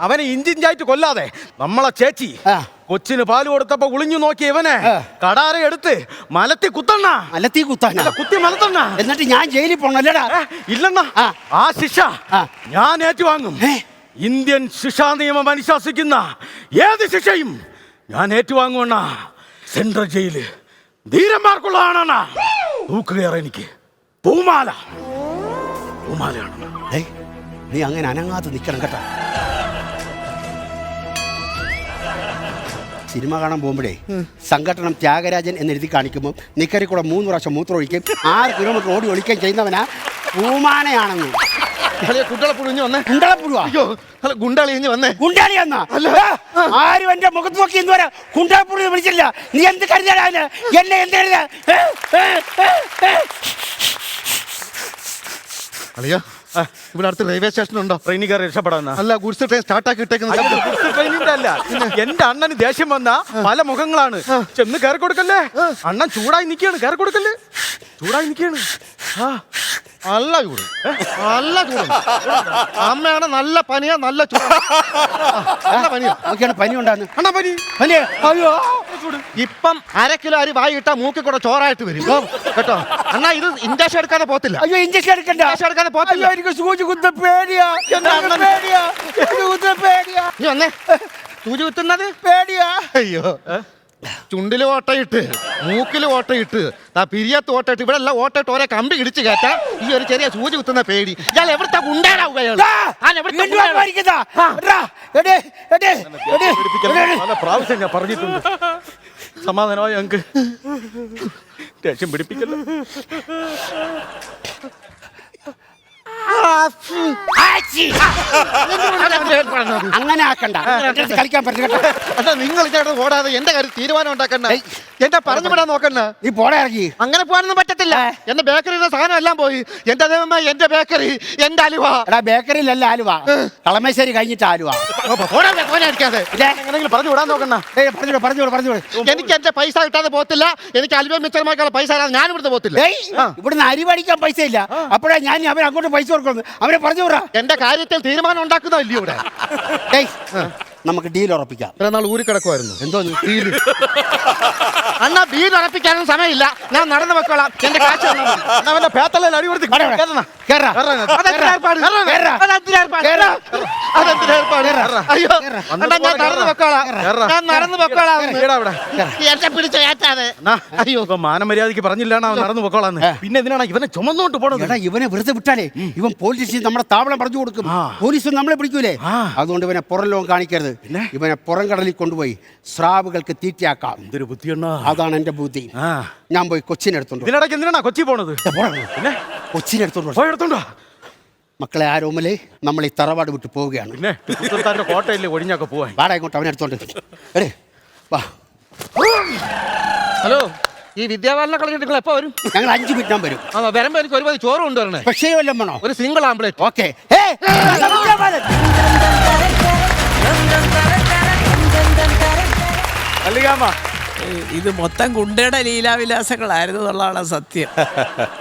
അവനെ ഇഞ്ചിഞ്ചായിട്ട് കൊല്ലാതെ നമ്മളെ ചേച്ചി കൊച്ചിന് പാല് കൊടുത്തപ്പോ ഒളിഞ്ഞു നോക്കി ഇവനെ കടാര എടുത്ത് മലത്തി കുത്തണ്ണ. മലത്തി കുത്താന കുത്തി മലത്തണ്ണ. എന്നിട്ട് ഞാൻ ജയിലിൽ പോണല്ലേടാ? ഇല്ലെണ്ണ, ആ ശിക്ഷ ഞാൻ ഏറ്റുവാങ്ങും. ഇന്ത്യൻ ശിക്ഷാ നിയമം അനുശാസിക്കുന്ന ഏത് ശിക്ഷയും ഞാൻ ഏറ്റുവാങ്ങുവണ്ണ. സെൻട്രൽ ജയില് ധീരന്മാർക്കുള്ളതാണ്. തൂക്കുകയറ എനിക്ക് പൂമാലയാണ്. നീ അങ്ങനെ അനങ്ങാതെ നിൽക്കണം കേട്ടോ. സിനിമ കാണാൻ പോകുമ്പോഴേ സംഘടനം ത്യാഗരാജൻ എന്നെഴുതി കാണിക്കുമ്പോൾ നിക്കരി കൂടെ 3 പ്രാവശ്യം മൂത്രം ഒഴിക്കുകയും 6 കിലോമീറ്റർ ഓടി ഒളിക്കുകയും ചെയ്യുന്നവനാ പൂമാനയാണെന്ന്. ഗുണ്ടാളി വന്നേ. ഗുണ്ടാളി എന്നാ ആരും എന്റെ മുഖത്ത് നോക്കി എന്ന് പറയാ ഗുണ്ടാപ്പുഴി വിളിച്ചില്ല. നീ എന്ത് കരുതാ എന്നെ എന്ത് കരുതാ? അളിയാ ഇവിടെ അടുത്ത് റെയിൽവേ സ്റ്റേഷൻ ഉണ്ടോ? ട്രെയിനിൽ കയറി രക്ഷപ്പെടാൻ. അല്ല, ഗുഡ്സ് ട്രെയിൻ സ്റ്റാർട്ടാക്കി ഇട്ടേക്കുന്നത്. ട്രെയിനിന്റെ അല്ല, എന്റെ അണ്ണന് ദേഷ്യം വന്ന പല മുഖങ്ങളാണ്. ചെന്ന് കയറി കൊടുക്കല്ലേ. അണ്ണൻ ചൂടായി നിൽക്കുകയാണ്. കയറി കൊടുക്കല്ലേ, ചൂടായി നിൽക്കുകയാണ്. നല്ല ചൂട്, നല്ല ചൂട്. അമ്മയാണ് നല്ല പനിയാ, നല്ല ചൂട്. പനി ഉണ്ടാകുന്നു. അണ്ണാ പനി ഇപ്പം 1/2 കിലോ അരി വായി ഇട്ടാ മൂക്കിൽ കൂടെ ചോറായിട്ട് വരും കേട്ടോ. അണ്ണാ ഇത് ഇഞ്ചക്ഷൻ എടുക്കാതെ പോത്തില്ല. അയ്യോ ഇഞ്ചക്ഷൻ എടുക്കണ്ട. ഇഞ്ചക്ഷൻ എടുക്കാതെ പോത്തില്ല. എനിക്ക് സൂചി കുത്ത പേടിയാ. നീ വന്നേ. സൂചി കുത്തുന്നത് പേടിയാ. അയ്യോ, ചുണ്ടില് ഓട്ടയിട്ട് മൂക്കില് ഓട്ടയിട്ട് പിരിയത്ത് ഓട്ടയിട്ട് ഇവിടെ എല്ലാം ഓട്ടയിട്ട് ഓരോ കമ്പി ഇടിച്ച് കയറ്റാ ഈ ഒരു ചെറിയ സൂചി കുത്തുന്ന പേടി. ഇയാൾ എവിടുത്തെ ഗുണ്ടാടാവുക? പ്രാവശ്യം ഞാൻ പറഞ്ഞിട്ടുണ്ട്. സമാധാനമായി ഞങ്ങക്ക് ദേഷ്യം പിടിപ്പിക്കല്ലോ. അങ്ങനെ ആക്കണ്ട, കളിക്കാൻ പറ്റില്ല. നിങ്ങൾ ഇതോടെ ഓടാതെ എന്റെ കാര്യം തീരുമാനം ഉണ്ടാക്കണ്ട. എന്റെ പറഞ്ഞു വിടാൻ നോക്കണ്ട. നീ പോടാ ഇറങ്ങി. അങ്ങനെ പോകാനൊന്നും പറ്റത്തില്ല. എന്റെ ബേക്കറിയുടെ സാധനം എല്ലാം പോയി. എന്റെ ദൈവമേ, എന്റെ ബേക്കറി, എന്റെ അലുവ. എടാ ബേക്കറിയിലല്ല ആലുവ, കളമശ്ശേരി കഴിഞ്ഞിട്ട് ആലുവ. എങ്ങനെയെങ്കിലും പറഞ്ഞു വിടാൻ നോക്കണ്ട. പറഞ്ഞു. എനിക്ക് എന്റെ പൈസ കിട്ടാതെ പോകത്തില്ല. എനിക്ക് അലുവ മിച്ചർമാർക്കുള്ള പൈസ ഞാൻ ഇവിടുന്ന് പോകത്തില്ല. ഇവിടുന്ന് അരി മേടിക്കാൻ പൈസ ഇല്ല. അപ്പോഴാ ഞാൻ അവൻ അങ്ങോട്ട് പൈസ കൊടുക്കുന്നത്. അവരെ പറഞ്ഞു വിടാ. എന്റെ കാര്യത്തിൽ തീരുമാനം ഉണ്ടാക്കുന്നതല്ലേ ഇവിടെ. നമുക്ക് ഡീൽ ഉറപ്പിക്കാം. ഇത്ര നാൾ ഊരി കിടക്കുമായിരുന്നു. എന്തോന്ന് ഡീൽ? അണ്ണാ ഡീൽ ഉറപ്പിക്കാനും സമയമില്ല. ഞാൻ നടന്നു വെക്കോളാം. എന്റെ കാശ് അവന്റെ പേത്തല്ല അടിപൊളി. അയ്യോ അണ്ണാ, ഞാൻ നടന്നു വെക്കോളാം. ഞാൻ നടന്നു വെക്കോളാം. എന്നെ പിടിച്ച ഏറ്റാതെ. അയ്യോ, മാനമര്യാദക്ക് പറഞ്ഞില്ലാണ് അവൻ നടന്നു പൊക്കോളാന്ന്. പിന്നെ എന്തിനാണ് ഇവനെ ചുമന്നോട്ട് പോണത്? എടാ ഇവനെ വെറുതെ വിട്ടാലേ ഇവൻ പോലീസിൽ നമ്മുടെ താവളം പറഞ്ഞു കൊടുക്കും. പോലീസ് നമ്മളെ പിടിക്കൂലേ. അതുകൊണ്ട് ഇവനെ പുറം ലോകം കാണിക്കരുത്. ഇവനെ പുറം കടലിൽ കൊണ്ടുപോയി സ്രാവുകൾക്ക് തീറ്റയാക്കാം. എന്തൊരു ബുദ്ധിയാണ്. അതാണ് എന്റെ ബുദ്ധി. ഞാൻ പോയി കൊച്ചിനെ എടുത്തോണ്ട്. ഇതിനിടയ്ക്ക് എന്തിനാ കൊച്ചി പോണത്? കൊച്ചിനെ എടുത്തോണ്ടോ? മക്കളെ ആരോമലേ, നമ്മൾ ഈ തറവാട് വിട്ട് പോവുകയാണ്. പിന്നെ കോട്ടയില്ലേ ഒഴിഞ്ഞൊക്കെ പോവാൻ. വാടാ ഇങ്ങോട്ട്, അവനെ എടുത്തോണ്ട്. എടേ വാ. ഹലോ, ഈ വിദ്യാഭ്യാസം കളഞ്ഞിട്ട് നിങ്ങൾ എപ്പോ വരും? ഞങ്ങൾ 5 മിനിറ്റ് വരും. വരുമ്പോ എനിക്ക് ഒരുപാട് ചോറ് കൊണ്ടുവരണേ. പക്ഷേ വല്ലതും വേണോ? ഒരു സിംഗിൾ ആംപ്ലേറ്റ്. ഓക്കെ. മല്ലികാമ്മ ഇത് മൊത്തം ഗുണ്ടയുടെ ലീലാവിലാസങ്ങളായിരുന്നു എന്നുള്ളതാണ് സത്യം.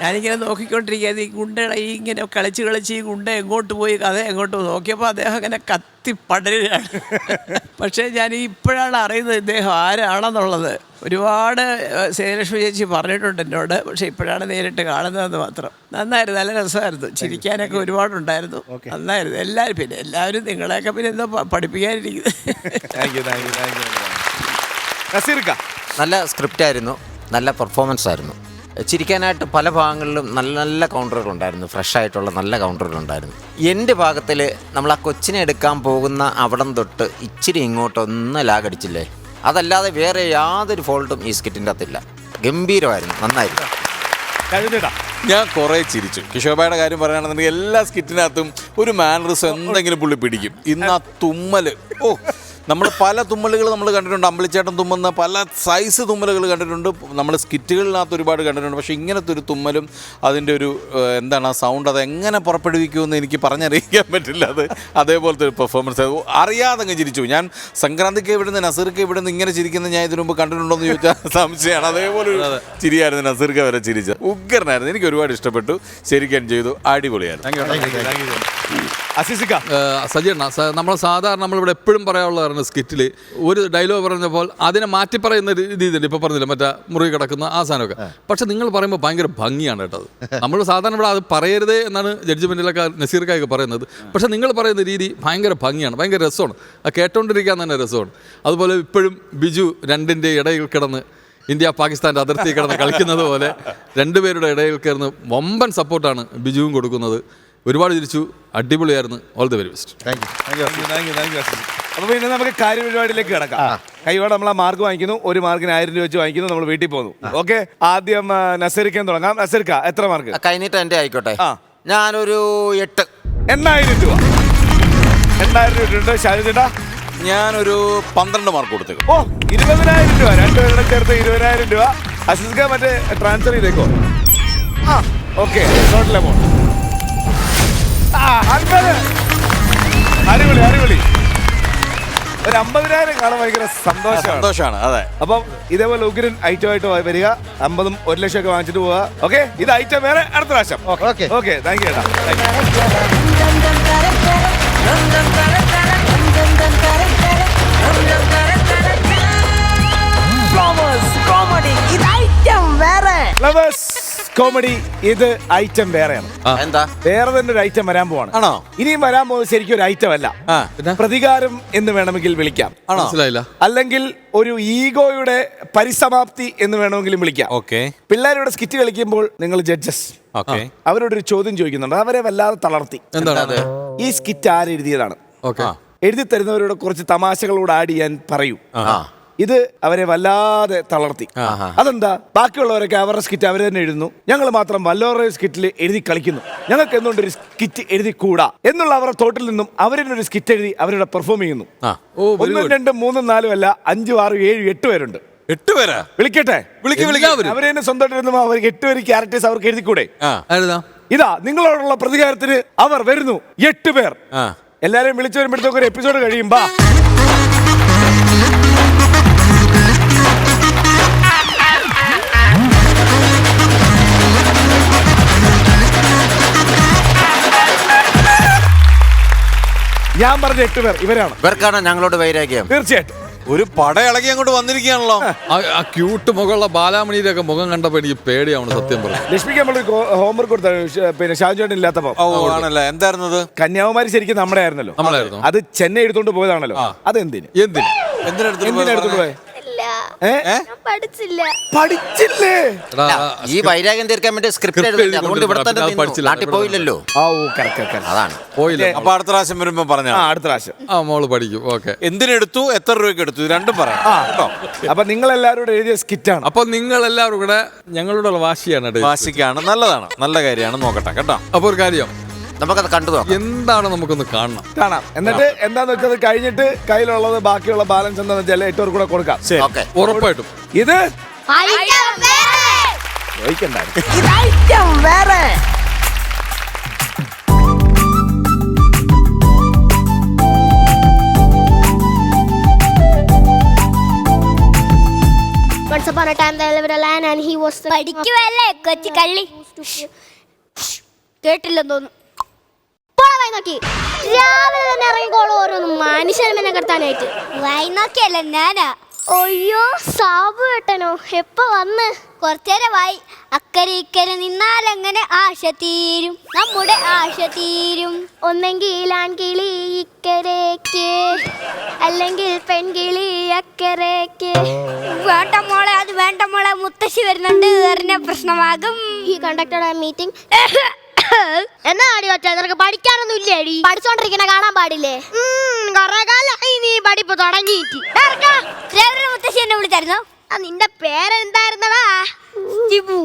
ഞാനിങ്ങനെ നോക്കിക്കൊണ്ടിരിക്കുകയാണ് ഈ ഗുണ്ടയുടെ ഈ ഇങ്ങനെ കളിച്ച് ഈ ഗുണ്ട എങ്ങോട്ട് പോയി കഥ എങ്ങോട്ട് നോക്കിയപ്പോൾ അദ്ദേഹം ഇങ്ങനെ കത്തി പടരുകയാണ്. പക്ഷേ ഞാൻ ഇപ്പോഴാണ് അറിയുന്നത് ഇദ്ദേഹം ആരാണെന്നുള്ളത്. ഒരുപാട് ശ്രീലക്ഷ്മി ചേച്ചി പറഞ്ഞിട്ടുണ്ട് എന്നോട്, പക്ഷെ ഇപ്പോഴാണ് നേരിട്ട് കാണുന്നതെന്ന് മാത്രം. നന്നായിരുന്നു, നല്ല രസമായിരുന്നു, ചിരിക്കാനൊക്കെ ഒരുപാടുണ്ടായിരുന്നു. നന്നായിരുന്നു എല്ലാവരും. പിന്നെ എല്ലാവരും നിങ്ങളെയൊക്കെ പിന്നെ എന്തോ പഠിപ്പിക്കാനിരിക്കുന്നത്. നല്ല സ്ക്രിപ്റ്റ് ആയിരുന്നു, നല്ല പെർഫോമൻസ് ആയിരുന്നു. ചിരിക്കാനായിട്ട് പല ഭാഗങ്ങളിലും നല്ല നല്ല കൗണ്ടറുകളുണ്ടായിരുന്നു, ഫ്രഷ് ആയിട്ടുള്ള നല്ല കൗണ്ടറുകളുണ്ടായിരുന്നു. എൻ്റെ ഭാഗത്തിൽ നമ്മൾ ആ കൊച്ചിനെ എടുക്കാൻ പോകുന്ന അവിടം തൊട്ട് ഇച്ചിരി ഇങ്ങോട്ടൊന്നും ലാഗടിച്ചില്ലേ, അതല്ലാതെ വേറെ യാതൊരു ഫോൾട്ടും ഈ സ്കിറ്റിൻ്റെ അകത്തില്ല. ഗംഭീരമായിരുന്നു, നന്നായിരുന്നു. ഞാൻ കുറേ ചിരിച്ചു. കിഷോബായുടെ കാര്യം പറയുകയാണെന്നുണ്ടെങ്കിൽ എല്ലാ സ്കിറ്റിനകത്തും ഒരു മാനറിസം എന്തെങ്കിലും പുള്ളി പിടിക്കും. ഇന്ന് ആ തുമ്മൽ, നമ്മൾ പല തുമ്മലുകൾ നമ്മൾ കണ്ടിട്ടുണ്ട്. അമ്പലിച്ചേട്ടൻ തുമ്മുന്ന പല സൈസ് തുമ്മലുകൾ കണ്ടിട്ടുണ്ട്, നമ്മൾ സ്കിറ്റുകളിനകത്ത് ഒരുപാട് കണ്ടിട്ടുണ്ട്. പക്ഷേ ഇങ്ങനത്തെ ഒരു തുമ്മലും അതിൻ്റെ ഒരു എന്താണ് ആ സൗണ്ട്, അത് എങ്ങനെ പുറപ്പെടുവിക്കുമെന്ന് എനിക്ക് പറഞ്ഞറിയിക്കാൻ പറ്റില്ല. അത് അതേപോലത്തെ ഒരു പെർഫോമൻസ് അറിയാതെ അങ്ങ് ചിരിച്ചു. ഞാൻ സംക്രാന്തിക്ക് ഇവിടുന്ന് നസീർക്ക് ഇവിടുന്ന് ഇങ്ങനെ ചിരിക്കുന്നത് ഞാൻ ഇതിനു മുമ്പ് കണ്ടിട്ടുണ്ടോ എന്ന് ചോദിച്ചാൽ സംശയമാണ്. അതേപോലെ ഒരു ചിരിയായിരുന്നു നസീർക്ക വരെ ചിരിച്ചത്. ഉഗ്രനായിരുന്നു, എനിക്ക് ഒരുപാട് ഇഷ്ടപ്പെട്ടു. ശരിക്കും ചെയ്തു, അടിപൊളിയായിരുന്നു. സജീർണ നമ്മൾ സാധാരണ നമ്മളിവിടെ എപ്പോഴും പറയാനുള്ളതാണ് സ്കിറ്റിൽ ഒരു ഡയലോഗ് പറഞ്ഞപ്പോൾ അതിനെ മാറ്റി പറയുന്ന രീതിയിൽ ഇപ്പോൾ പറഞ്ഞില്ല മറ്റേ മുറി കിടക്കുന്ന ആ സാധനമൊക്കെ. പക്ഷെ നിങ്ങൾ പറയുമ്പോൾ ഭയങ്കര ഭംഗിയാണ് കേട്ടത്. നമ്മൾ സാധാരണ ഇവിടെ അത് പറയരുതേ എന്നാണ് ജഡ്ജ്മെൻറ്റിലൊക്കെ നസീർക്കായൊക്കെ പറയുന്നത്. പക്ഷെ നിങ്ങൾ പറയുന്ന രീതി ഭയങ്കര ഭംഗിയാണ്, ഭയങ്കര രസമാണ്, അത് കേട്ടോണ്ടിരിക്കാൻ തന്നെ രസമാണ്. അതുപോലെ ഇപ്പോഴും ബിജു രണ്ടിൻ്റെ ഇടയിൽ കിടന്ന് ഇന്ത്യ പാകിസ്ഥാൻ്റെ അതിർത്തി കിടന്ന് കളിക്കുന്നത് പോലെ രണ്ടുപേരുടെ ഇടയിൽ കിടന്ന് വമ്പൻ സപ്പോർട്ടാണ് ബിജുവും കൊടുക്കുന്നത്. ഒരുപാട് ചിരിച്ചു, അടിപൊളിയായിരുന്നു. All the very best. അപ്പോൾ പിന്നെ നമുക്ക് കാര്യപരിപാടിയിലേക്ക് കിടക്കാം. കൈവാട് നമ്മൾ ആ മാർക്ക് വാങ്ങിക്കുന്നു, ഒരു മാർക്കിന് 1000 രൂപ വെച്ച് വാങ്ങിക്കുന്നു, നമ്മൾ വീട്ടിൽ പോകുന്നു. ഓക്കെ, ആദ്യം നസീർക്കാൻ തുടങ്ങാം. നസീർക്ക എത്ര മാർക്ക്? കഴിഞ്ഞിട്ട് എൻ്റെ ആയിക്കോട്ടെ, ഞാനൊരു 8. 8000 രൂപ. 8000 രൂപ ഇട്ടുണ്ട്. ഷാജു ചേട്ടാ? ഞാനൊരു 12 മാർക്ക് കൊടുത്തേക്കും. 20,000 രൂപ, രണ്ടുപേരുടെ ചേർത്ത് 20,000 രൂപ. അസിസ്ക മറ്റേ ട്രാൻസ്ഫർ ചെയ്തേക്കോ? Okay, total amount 50. അടിപൊളി അടിപൊളി. ഒരു 50,000 കാണാൻ ഭയങ്കര സന്തോഷമാണ്. അതെ. അപ്പം ഇതേപോലെ ഉഗ്രൻ ഐറ്റമായിട്ട് വരിക. 50,000 1,00,000 ഒക്കെ വാങ്ങിച്ചിട്ട് പോവുക. ഓക്കെ, ഇത് ഐറ്റം വേറെ, അടുത്ത പ്രാവശ്യം. ഓക്കെ, താങ്ക് യു ചേട്ടാ. കോമഡി ഇത് ഐറ്റം വേറെയാണ്. എന്താ? വേറെ തന്നെ ഒരു ഐറ്റം വരാൻ പോവാണ്. ആണോ? ഇനിയും വരാൻ പോകുന്നത് ശരിക്കും ഒരു ഐറ്റം അല്ല, പ്രതികാരം എന്ന് വേണമെങ്കിൽ വിളിക്കാം. മനസ്സിലായില്ല? അല്ലെങ്കിൽ ഒരു ഈഗോയുടെ പരിസമാപ്തി എന്ന് വേണമെങ്കിലും വിളിക്കാം. ഓക്കെ. പിള്ളേരുടെ സ്കിറ്റ് കളിക്കുമ്പോൾ നിങ്ങൾ ജഡ്ജസ് അവരോടൊരു ചോദ്യം ചോദിക്കുന്നുണ്ട്. അവരെ വല്ലാതെ തളർത്തി. എന്താണ്? ഈ സ്കിറ്റ് ആരെഴുതിയതാണ്? എഴുതി തരുന്നവരോട് കുറച്ച് തമാശകളോട് ആഡ് ചെയ്യാൻ പറയൂ. ഇത് അവരെ വല്ലാതെ തളർത്തി. അതെന്താ? ബാക്കിയുള്ളവരൊക്കെ അവരുടെ സ്കിറ്റ് അവർ തന്നെ എഴുതുന്നു, ഞങ്ങൾ മാത്രം വല്ലവരുടെ സ്കിറ്റിൽ എഴുതി കളിക്കുന്നു, ഞങ്ങൾക്ക് എന്തുകൊണ്ടൊരു സ്കിറ്റ് എഴുതി കൂടാ എന്നുള്ള അവരുടെ തോട്ടിൽ നിന്നും അവരൊരു സ്കിറ്റ് എഴുതി അവരുടെ പെർഫോം ചെയ്യുന്നു. 1, 2, 3, 4 അല്ല, 5, 6, 7, 8 പേരുണ്ട്. 8 പേരാ? വിളിക്കട്ടെ, അവരെ തന്നെ സ്വന്തമായിട്ട് അവർക്ക് 8 പേര് ക്യാരക്ടേഴ്സ് അവർക്ക് എഴുതിക്കൂടെ? ഇതാ നിങ്ങളോടുള്ള പ്രതികാരത്തിന് അവർ വരുന്നു, 8 പേർ. എല്ലാരെയും വിളിച്ചു വരുമ്പോഴത്തേക്ക് ഒരു എപ്പിസോഡ് കഴിയുമ്പോ ഞാൻ പറഞ്ഞ 8 പേർ ഇവരാണ്. ഇവർക്കാണ് ഞങ്ങളോട് വൈരാഗ്യം. തീർച്ചയായിട്ടും ഒരു പടയിളകി അങ്ങോട്ട് വന്നിരിക്കുകയാണല്ലോ. ആ ക്യൂട്ട് മുഖമുള്ള ബാലാമണിയുടെ ഒക്കെ മുഖം കണ്ടപ്പോ എനിക്ക് പേടിയാണ് സത്യം പറഞ്ഞു. ലക്ഷ്മിക്ക് നമ്മൾ ഹോംവർക്ക് കൊടുത്ത പിന്നെ ഷാജുചേട്ടൻ ഇല്ലാത്തപ്പോ. ആണല്ലേ? എന്തായിരുന്നത്? കന്യാകുമാരി ശരിക്കും നമ്മുടെ ആയിരുന്നല്ലോ. അത് ചെന്നൈ എടുത്തോണ്ട് പോയതാണല്ലോ. അതെന്തിന്? എന്തിനെടുത്തോണ്ട് പോയെ? പഠിച്ചില്ലേ? ഈ വൈരാഗ്യം തീർക്കാൻ വേണ്ടി സ്ക്രിപ്റ്റ് അതുകൊണ്ട് ഇവിടെ തന്നെ നാട്ടിൽ പോയില്ലല്ലോ. അതാണ് പോയില്ല. അപ്പൊ അടുത്ത പ്രാവശ്യം വരുമ്പോ പറഞ്ഞ അടുത്ത പ്രാവശ്യം മോള് പഠിക്കും. ഓക്കെ. എന്തിനെടുത്തു, എത്ര രൂപയ്ക്ക് എടുത്തു, രണ്ടും പറയാം. അപ്പൊ നിങ്ങൾ എല്ലാവരും എഴുതിയ സ്കിറ്റാണ്. അപ്പൊ നിങ്ങൾ എല്ലാവരും കൂടെ ഞങ്ങളുടെ വാശിയാണ്. വാശിക്കാണ്, നല്ലതാണ്, നല്ല കാര്യമാണ്. നോക്കട്ടെ കേട്ടോ. അപ്പൊ ഒരു കാര്യം നമുക്കത് കണ്ടു നോക്കാം. എന്താണ് നമുക്കൊന്ന് കാണാം. എന്നിട്ട് എന്താന്ന് വെച്ചത് കഴിഞ്ഞിട്ട് കയ്യിലുള്ളത് ബാക്കിയുള്ള ബാലൻസ് എന്താണെന്ന് വെച്ചാൽ 8 പേർ കൂടെ കൊടുക്കാം. ഉറപ്പായിട്ടും. ഇത് വേറെ Once upon a time there lived a lion and he was പഠിക്കുവല്ലേ കൊച്ചു കള്ളി. കേട്ടില്ലെന്ന് തോന്നുന്നു. പോളെ നോക്കി രാവിലെ തന്നെ ഇറങ്ങിക്കോളൂ ഓരോന്ന് മനുഷ്യനെ കെടുത്താനായിട്ട്. വായി നോക്കിയല്ല ഞാനാ. അയ്യോ സാബു ഏട്ടനോ എപ്പോ വന്ന്? കുറച്ചേരമായി. അക്കരെ ഇക്കരെ നിന്നാലെങ്ങനെ ആശ തീരും, നമ്മുടെ ആശ തീരും. ഒന്നെങ്കിൽ ആൺകിളി ഇക്കരേക്ക് അല്ലെങ്കിൽ പെൺകിളി അക്കരേക്ക്. വേണ്ട മോളെ, അത് വേണ്ട മോളെ, മുത്തശ്ശി വരുന്നുണ്ട്, വേറെ പ്രശ്നമാകും. ഈ കണ്ടക്ടർ മീറ്റിംഗ് എന്നാ അടി വെച്ചാ നിനക്ക് പഠിക്കാനൊന്നും ഇല്ലേടി? പഠിച്ചോണ്ടിരിക്കണ കാണാൻ പാടില്ലേ? നീ പഠിപ്പ് തുടങ്ങിയിട്ട് മുത്തശ്ശി എന്നെ വിളിച്ചായിരുന്നോ? നിന്റെ പേരെന്തായിരുന്നടാ? ഷിബു.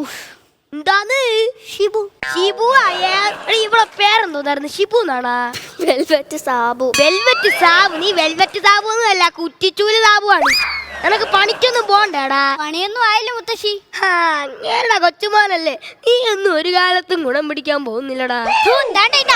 എന്താന്ന്? ഷിബു. ഷിബു ഇവിടെ പേരെന്തോന്നായിരുന്നു? ഷിബു എന്നാടാ. വെൽവെറ്റ് സാബു. വെൽവെറ്റ് സാബു? നീ വെൽവെറ്റ് സാബു ഒന്നും അല്ല, കുറ്റിച്ചൂല് സാബു ആണ്. നിനക്ക് പണിക്കൊന്നും പോണ്ടേടാ? പണിയൊന്നും ആയില്ല മുത്തശ്ശി. അങ്ങേരടാ കൊച്ചുമോനല്ലേ, നീ ഒന്നും ഒരു കാലത്തും ഗുണം പിടിക്കാൻ പോകുന്നില്ലടാ.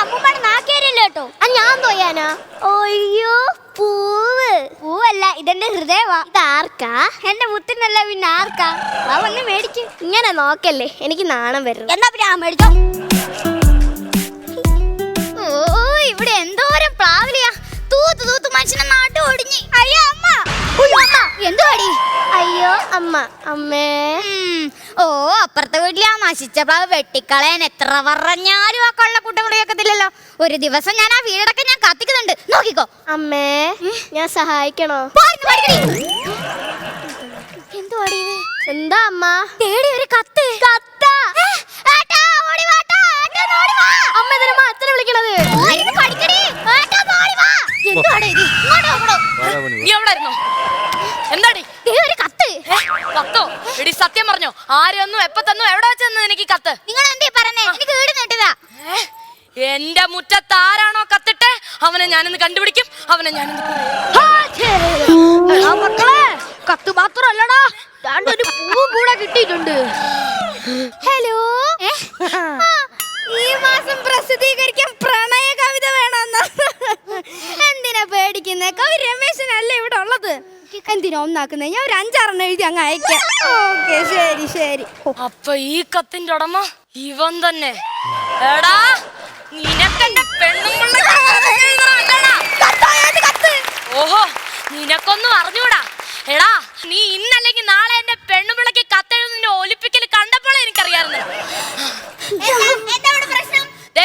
അമ്മൂമ്മയുടെ നാക്കേരല്ലോ കേട്ടോ. ഞാൻ തോയാനാ? അയ്യോ പൂവ്. പൂവല്ല, ഇതെന്റെ ഹൃദയവാ. ഇതാർക്കാ? എന്റെ മുത്തിനല്ല, പിന്നെ ആർക്കാ? ആ വന്ന് മേടിക്കും. ഇങ്ങനെ നോക്കല്ലേ, എനിക്ക് നാണം വരും. എന്നാ പിന്നെ ആ മേടിച്ചോ. ഓ ഇവിടെ എന്തോരം പ്ലാവിലിയാ. തൂത്ത് തൂത്ത് മനുഷ്യനെ നാട്ടു ഒടിഞ്ഞ്. അയ്യോ അമ്മ, എന്തുവാടി? അയ്യോ അമ്മ. അമ്മേ. ഓ അപ്പുറത്തെ വീട്ടിലെ ആ നശിച്ച പ്ലാവ് വെട്ടിക്കളയാൻ എത്ര പറഞ്ഞാലും ആ കള്ളക്കൂട്ടം കളിയാക്കത്തില്ലല്ലോ. ഒരു ദിവസം ഞാൻ ആ വീടൊക്കെ ഞാൻ കത്തിക്കുന്നുണ്ട്, നോക്കിക്കോ. അമ്മേ ഞാൻ സഹായിക്കണോ? എന്തുവാടി ഇത്? എന്താ അമ്മ? തേടി ഒരു കത്ത്. കത്താ? ഓടി വാട്ടാ, അമ്മ ഇതിനെ അച്ഛനെ വിളിക്കണത്. എന്തുവാടി ഇത്? നീ എവിടെ ഇരുന്നോ? എന്താടി ഒരു കത്ത്. കത്തോ? എടി സത്യം പറഞ്ഞോ, ആരൊന്നും എപ്പ തന്നു, എവിടെ വെച്ചെന്ന് എനിക്ക് കത്ത്? നിങ്ങൾ എന്തേ പറഞ്ഞേ? എനിക്ക് വീട് നീട്ടതാ. എന്റെ മുറ്റത്ത് ആരാണോ കത്തിട്ട് അവനെ ഞാനിന്ന് കണ്ടുപിടിക്കും, അവനെ ഞാനിന്ന് മക്കളെ കത്ത് മാത്രല്ലടാ, ഒരു പൂ കൂടെ കിട്ടിയിട്ടുണ്ട്. ഹലോ, ഈ മാസം പ്രസിദ്ധീകരിക്കാൻ പ്രണയ കവിത വേണമെന്ന്. എന്തിനാ പേടിക്കുന്നേ? കവി രമേശനല്ലേ ഇവിടെ ഉള്ളത്. എന്തിനാ ഒന്നാക്കുന്നേ? ഞാൻ ഒരു 5-6 എഴുതി അങ്ങ് അയക്കാം. ഓക്കെ, ശരി ശരി. അപ്പൊ ഈ കത്തിന്റെ ഉടമ ഇവൻ തന്നെ. എടാ നിനക്കെന്റെ പെണ്ണുമുള്ള ഓഹോ, നിനക്കൊന്നും അറിഞ്ഞൂടാ. എടാ നീ ഇന്നല്ലെങ്കിൽ നാളെ എന്റെ പെണ്ണുപിള്ളക്ക് കത്തെഴുതുന്ന ഒലിപ്പിക്കൽ കണ്ടപ്പോഴേ എനിക്കറിയായിരുന്നു.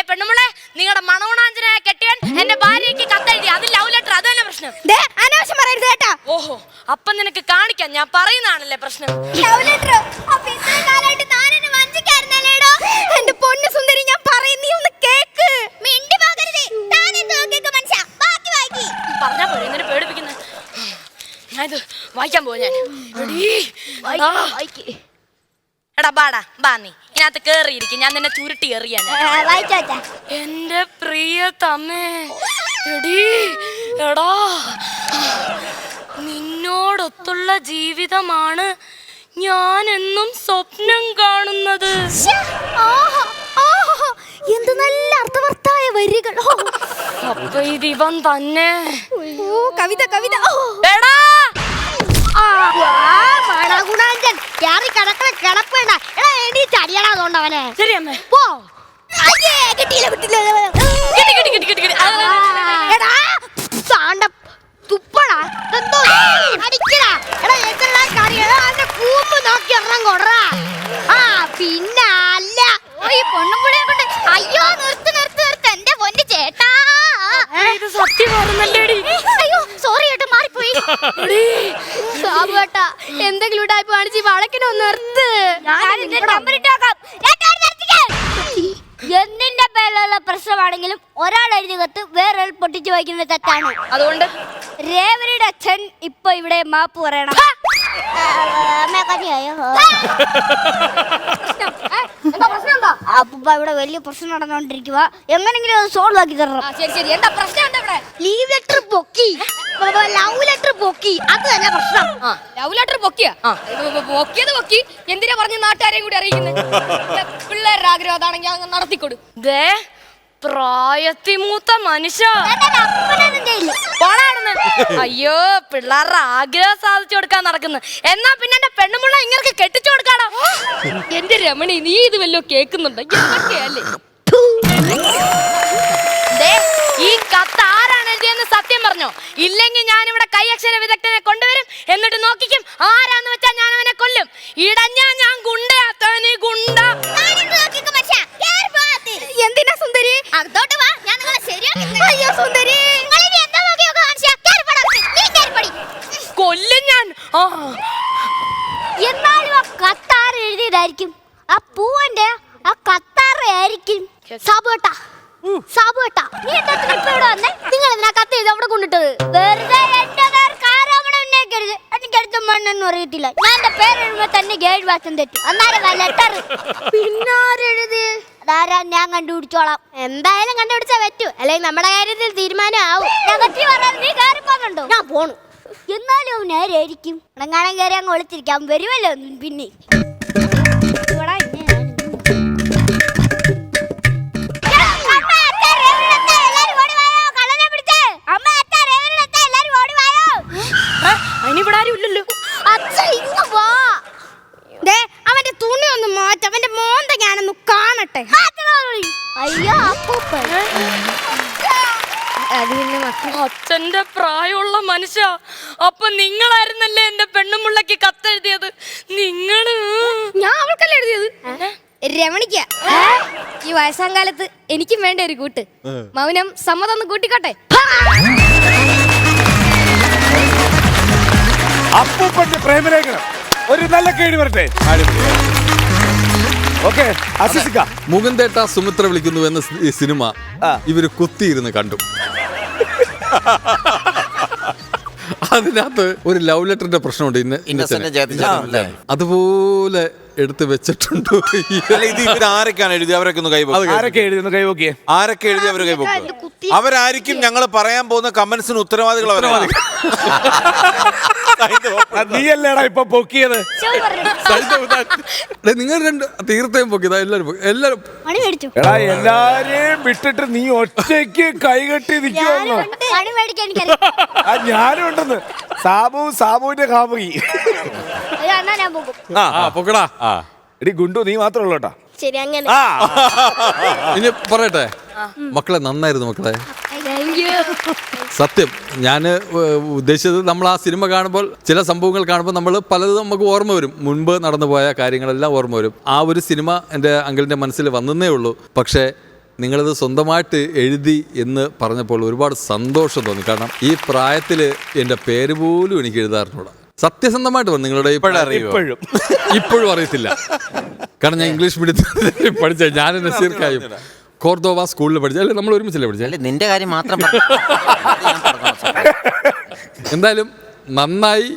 പെണ്ണുമുള്ളെ, നിങ്ങളുടെ മണോണാഞ്ചനായ കെട്ടിയൻ എന്റെ ഭാര്യയ്ക്ക് കത്തെഴുതി, അത് ലവ് ലെറ്റർ. അത് തന്നെ പ്രശ്നം. അനാവശ്യം പറയരുത് കേട്ടാ. ഓഹോ, അപ്പൊ നിനക്ക് കാണിക്കാൻ ഞാൻ പറയുന്നതാണല്ലേ പ്രശ്നം. Love letter. അപ്പൊ ഇത്രയും കാലമായിട്ട് താൻ എന്നെ വഞ്ചിക്കായിരുന്നല്ലേടോ? എന്റെ പൊന്നു സുന്ദരി, ഞാൻ പറയും, നീ ഒന്ന് കേക്ക്. മിണ്ടി പോകരുത്. താൻ എന്തോ കേക്ക് മനുഷ്യ. ബാക്കി വായിക്കി. പറഞ്ഞാ പോരെ, എന്തിനു പേടിപ്പിക്കുന്നത്? ഞാൻ ഇത് വായിക്കാൻ പോവാ. ഞാൻ എടാ ബാടാ, ബാ, നീ ഇതിനകത്ത് കേറിയിരിക്കും, ഞാൻ നിന്നെ ചുരുട്ടി എറിയാണ്. എന്റെ പ്രിയ തമ്മേ, എടീ എടാ, നിന്നോടൊത്തുള്ള ജീവിതമാണ് ഞാൻ എന്നും സ്വപ്നം കാണുന്നത്. എന്ത് നല്ല അർത്ഥവത്തായ വരികൾ. അപ്പൊ ഇത് ഇവൻ തന്നെ. കവിത കവിത. എടാ ചടിയടാതോണ്ടവനെ. ശരി അമ്മേ. പോ. കിട്ടിയില്ല കിട്ടിയില്ല. തുപ്പടാ എന്തോ അടിക്കടാ. എടാ എന്തെല്ലാം കാര്യടാ, അതിന്റെ കൂമ്പ് നോക്കി എണ്ണം കൊടറാ. ആ പിന്നെ അല്ല ഈ പൊണ്ണുപുളിയെ കൊണ്ട്. അയ്യോ നിർത്ത് നിർത്ത് നിർത്ത് എന്റെ പൊന്നു ചേട്ടാ. ഇത് സത്യമായിരുന്നല്ലേടി? അയ്യോ സോറി ഏട്ടാ, മാറിപ്പോയി. സാബുവേട്ടാ, എന്തെങ്കിലും ഇടായ്പ കാണിച്ച് വളക്കിനോ നിർത്ത്. എന്തിന്റെ പേരിലുള്ള പ്രശ്നമാണെങ്കിലും ഒരാൾ എഴുതി കത്ത് വേറൊരാൾ പൊട്ടിച്ചു വായിക്കുന്നത് തെറ്റാണ്. അതുകൊണ്ട് രേവതിയുടെ അച്ഛൻ ഇപ്പൊ ഇവിടെ മാപ്പ് പറയണം. അപ്പ ഇവിടെ വലിയ പ്രശ്നം നടന്നുകൊണ്ടിരിക്കുക, എങ്ങനെങ്കിലും അത് സോൾവ് ആക്കി തരണം. ശരി ശരി, എന്താ പ്രശ്നം? എന്താ ഇവിടെ? ലീവ് ലെറ്റർ പൊക്കി, ലവ് ലെറ്റർ പൊക്കി, അത് തന്നെ പ്രശ്നം. ലവ് ലെറ്റർ പൊക്കിയ പൊക്കിയത് പൊക്കി, എന്തിനാ പറഞ്ഞ് നാട്ടുകാരെയും കൂടി അറിയിക്കുന്നത്? പിള്ളേരുടെ ആഗ്രഹം അതാണെങ്കിൽ അങ്ങ് നടത്തിക്കൊടു. ദേ പ്രായത്തി മൂത്ത മനുഷ്യ. അയ്യോ, പിള്ളേരുടെ ആഗ്രഹം സാധിച്ചു കൊടുക്കാൻ നടക്കുന്നു. എന്നാ പിന്നെ എന്റെ പെണ്ണുമുള്ള ഇങ്ങനെ കെട്ടിച്ചു കൊടുക്കാടാ. എന്റെ രമണി, നീ ഇത് വല്ലോ കേൾക്കുന്നുണ്ടോ? എന്തൊക്കെയല്ലേ ഈ കത്ത് ആരാണ് എഴുതിയെന്ന് സത്യം പറഞ്ഞോ? ഇല്ലെങ്കിൽ ഞാനിവിടെ കൈയക്ഷര വിദഗ്ധനെ കൊണ്ടുവരും. എന്നിട്ട് നോക്കിക്കും ആരാന്ന് വെച്ചാൽ ഞാൻ അവനെ കൊല്ലും. ഇടഞ്ഞാ ഞാൻ ഗുണ്ടയാ, തനി ഗുണ്ട. എന്തിനാ സുന്ദരി? അകത്തോട്ട് വാ, ഞാൻ നിങ്ങളെ ശരിയാക്കി. അയ്യോ സുന്ദരി, കൊല്ലും ഞാൻ. എന്നാലും ആ കത്താർ എഴുതിയതായിരിക്കും. ആ പൂവന്റെ ആ കത്താറായിരിക്കും. സാബുട്ടാ, സാബുട്ടാ, നീ എന്താ ഇപ്പൊ ഇവിടെ വന്നേ? നിങ്ങൾ എന്തിനാ കത്ത് എഴുതി അവിടെ കൊണ്ടിട്ടത്? വെറുതെ എന്റെ നേർക്ക് ആരോപണം ഉന്നയിക്കരുത്. എനിക്കടുത്ത മണ്ണൊന്നും അറിയത്തില്ല. ഞാൻ എന്റെ പേരെഴുതുമ്പോ തന്നെ ഗൈഡ് വാക്യം തെറ്റും. അന്നാലും ലെറ്റർ പിന്നാരെഴുതി അതാരാ ഞാൻ കണ്ടുപിടിച്ചോളാം. എന്തായാലും കണ്ടുപിടിച്ചാ പറ്റൂ, അല്ലെങ്കിൽ നമ്മുടെ കാര്യത്തിൽ തീരുമാനം ആവും. നെഗറ്റീവ് പറയാൻ നീ കയറി പോകുന്നുണ്ടോ? ഞാൻ പോണു. എന്നാലും നേരായിരിക്കും. ഉണങ്ങാനം കയറി അങ്ങ് ഒളിച്ചിരിക്കാം. വരുമല്ലോ പിന്നെ. അവന്റെ തുണി ഒന്ന് മാറ്റ, അവന്റെ മോന്ത ഞാനൊന്ന് കാണട്ടെ. അയ്യോ അപ്പൂപ്പൻ, അച്ഛന്റെ പ്രായമുള്ള മനുഷ്യ. അപ്പൊ നിങ്ങളായിരുന്നല്ലേ എന്റെ പെണ്ണുമുള്ളക്ക് കത്തെഴുതിയത്? നിങ്ങള് ഞാൻ അവൾക്കല്ലേ എഴുതിയത്? രമണിക്ക ഈ വയസ്സാം കാലത്ത് എനിക്കും വേണ്ട ഒരു കൂട്ട്. മൗനം സമ്മതം ഒന്ന് കൂട്ടിക്കോട്ടെ. അപ്പൂപ്പന്റെ പ്രേമലേഖനം ഒരു നല്ല കേടി വരട്ടെ. ഓക്കെ, മുകുന്ദേട്ട സുമിത്ര വിളിക്കുന്നു എന്ന ഈ സിനിമ ഇവര് കുത്തിയിരുന്ന് കണ്ടു. അതിനകത്ത് ഒരു ലവ് ലെറ്ററിന്റെ പ്രശ്നമുണ്ട്. അതുപോലെ എടുത്ത് വെച്ചിട്ടുണ്ടോ? ആരൊക്കെയാണ് എഴുതി? അവരൊക്കെ ഒന്ന് കൈവോക്കിയേ. ആരൊക്കെ എഴുതി അവര് കൈവോക്കുക? അവരായിരിക്കും ഞങ്ങൾ പറയാൻ പോകുന്ന കമന്റ്സിന് ഉത്തരവാദികൾ. നീയല്ലേടാ ഇപ്പൊ പൊക്കിയത്? നിങ്ങൾ രണ്ട് തീർച്ചയായും പൊക്കിയതാ. എല്ലാരും എടാ, എല്ലാരെയും വിട്ടിട്ട് നീ ഒറ്റയ്ക്ക് കൈകെട്ടി നിൽക്കുവോ? ഞാനും ഉണ്ടെന്ന്. സാബുവിന്റെ കാമുകി. പൊക്കടാ. എടി ഗുണ്ടു, നീ മാത്രമേ ഉള്ളൂ കേട്ടാ. ശരി, അങ്ങനെ ഇനി പറയട്ടെ. മക്കളെ നന്നായിരുന്നു മക്കളെ. സത്യം ഞാൻ ഉദ്ദേശിച്ചത്, നമ്മൾ ആ സിനിമ കാണുമ്പോൾ ചില സംഭവങ്ങൾ കാണുമ്പോൾ നമ്മൾ പലതും നമുക്ക് ഓർമ്മ വരും. മുൻപ് നടന്നു പോയ കാര്യങ്ങളെല്ലാം ഓർമ്മ വരും. ആ ഒരു സിനിമ എൻ്റെ അങ്കിളിൻ്റെ മനസ്സിൽ വന്നേ ഉള്ളൂ. പക്ഷേ നിങ്ങളിത് സ്വന്തമായിട്ട് എഴുതി എന്ന് പറഞ്ഞപ്പോൾ ഒരുപാട് സന്തോഷം തോന്നി. കാരണം ഈ പ്രായത്തിൽ എൻ്റെ പേര് പോലും എനിക്ക് എഴുതാറിനൂടാ. സത്യസന്ധമായിട്ട് പറഞ്ഞു. നിങ്ങളുടെ ഇപ്പോഴും അറിയത്തില്ല. കാരണം ഞാൻ ഇംഗ്ലീഷ് മീഡിയത്തിൽ പഠിച്ച, ഞാൻ നസീർക്കായും കോർദോവ സ്കൂളിൽ പഠിച്ചല്ലേ, നമ്മൾ ഒരുമിച്ചല്ലേ പഠിച്ചല്ലേ. നിന്റെ കാര്യം മാത്രം എന്തായാലും നന്നായി,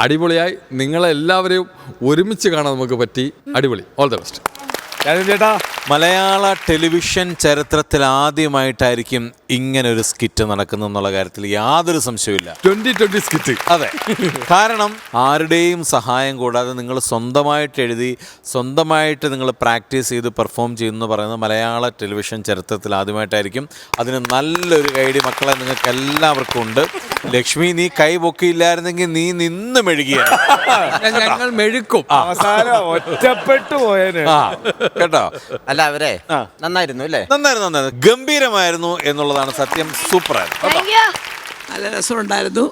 അടിപൊളിയായി. നിങ്ങളെല്ലാവരെയും ഒരുമിച്ച് കാണാൻ നമുക്ക് പറ്റി. അടിപൊളി. All the best. ചേട്ടാ, മലയാള ടെലിവിഷൻ ചരിത്രത്തിൽ ആദ്യമായിട്ടായിരിക്കും ഇങ്ങനെ ഒരു സ്കിറ്റ് നടക്കുന്നു എന്നുള്ള കാര്യത്തിൽ യാതൊരു സംശയമില്ല. 2020 സ്കിറ്റ്. അതെ, കാരണം ആരുടെയും സഹായം കൂടാതെ നിങ്ങൾ സ്വന്തമായിട്ട് എഴുതി സ്വന്തമായിട്ട് നിങ്ങൾ പ്രാക്ടീസ് ചെയ്ത് പെർഫോം ചെയ്യുന്നു പറയുന്നത് മലയാള ടെലിവിഷൻ ചരിത്രത്തിൽ ആദ്യമായിട്ടായിരിക്കും. അതിന് നല്ലൊരു ഐഡിയ മക്കളെ നിങ്ങൾക്ക് എല്ലാവർക്കും ഉണ്ട്. ലക്ഷ്മി, നീ കൈ പൊക്കിയില്ലായിരുന്നെങ്കിൽ നീ നിന്ന് മെഴുകിയാണ്. ഞങ്ങൾ മെഴുക്കും. അവസാനം ഒറ്റപ്പെട്ടു പോയേനെ കേട്ടോ. അല്ല, അവരെ നന്നായിരുന്നു അല്ലേ? നന്നായിരുന്നു, ഗംഭീരമായിരുന്നു എന്നുള്ളതാണ് സത്യം. സൂപ്പറായിരുന്നു. നല്ല രസമുണ്ടായിരുന്നു,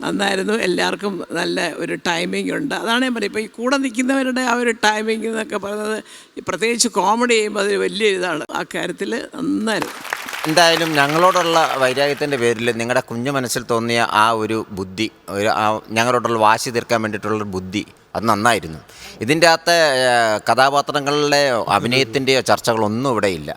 നന്നായിരുന്നു. എല്ലാവർക്കും നല്ല ഒരു ടൈമിംഗ് ഉണ്ട്. അതാണ് ഞാൻ പറയുന്നത്. ഇപ്പോൾ ഈ കൂടെ നിൽക്കുന്നവരുടെ ആ ഒരു ടൈമിംഗ് എന്നൊക്കെ പറയുന്നത്, പ്രത്യേകിച്ച് കോമഡി ചെയ്യുമ്പോൾ അത് വലിയ ഇതാണ്. ആ കാര്യത്തിൽ നന്നായിരുന്നു. എന്തായാലും ഞങ്ങളോടുള്ള വൈരാഗ്യത്തിൻ്റെ പേരിൽ നിങ്ങളുടെ കുഞ്ഞു മനസ്സിൽ തോന്നിയ ആ ഒരു ബുദ്ധി, ഞങ്ങളോടുള്ള വാശി തീർക്കാൻ വേണ്ടിയിട്ടുള്ളൊരു ബുദ്ധി, അത് നന്നായിരുന്നു. ഇതിൻ്റെ അകത്തെ കഥാപാത്രങ്ങളിലെ അഭിനയത്തിൻ്റെയോ ചർച്ചകളൊന്നും ഇവിടെ ഇല്ല.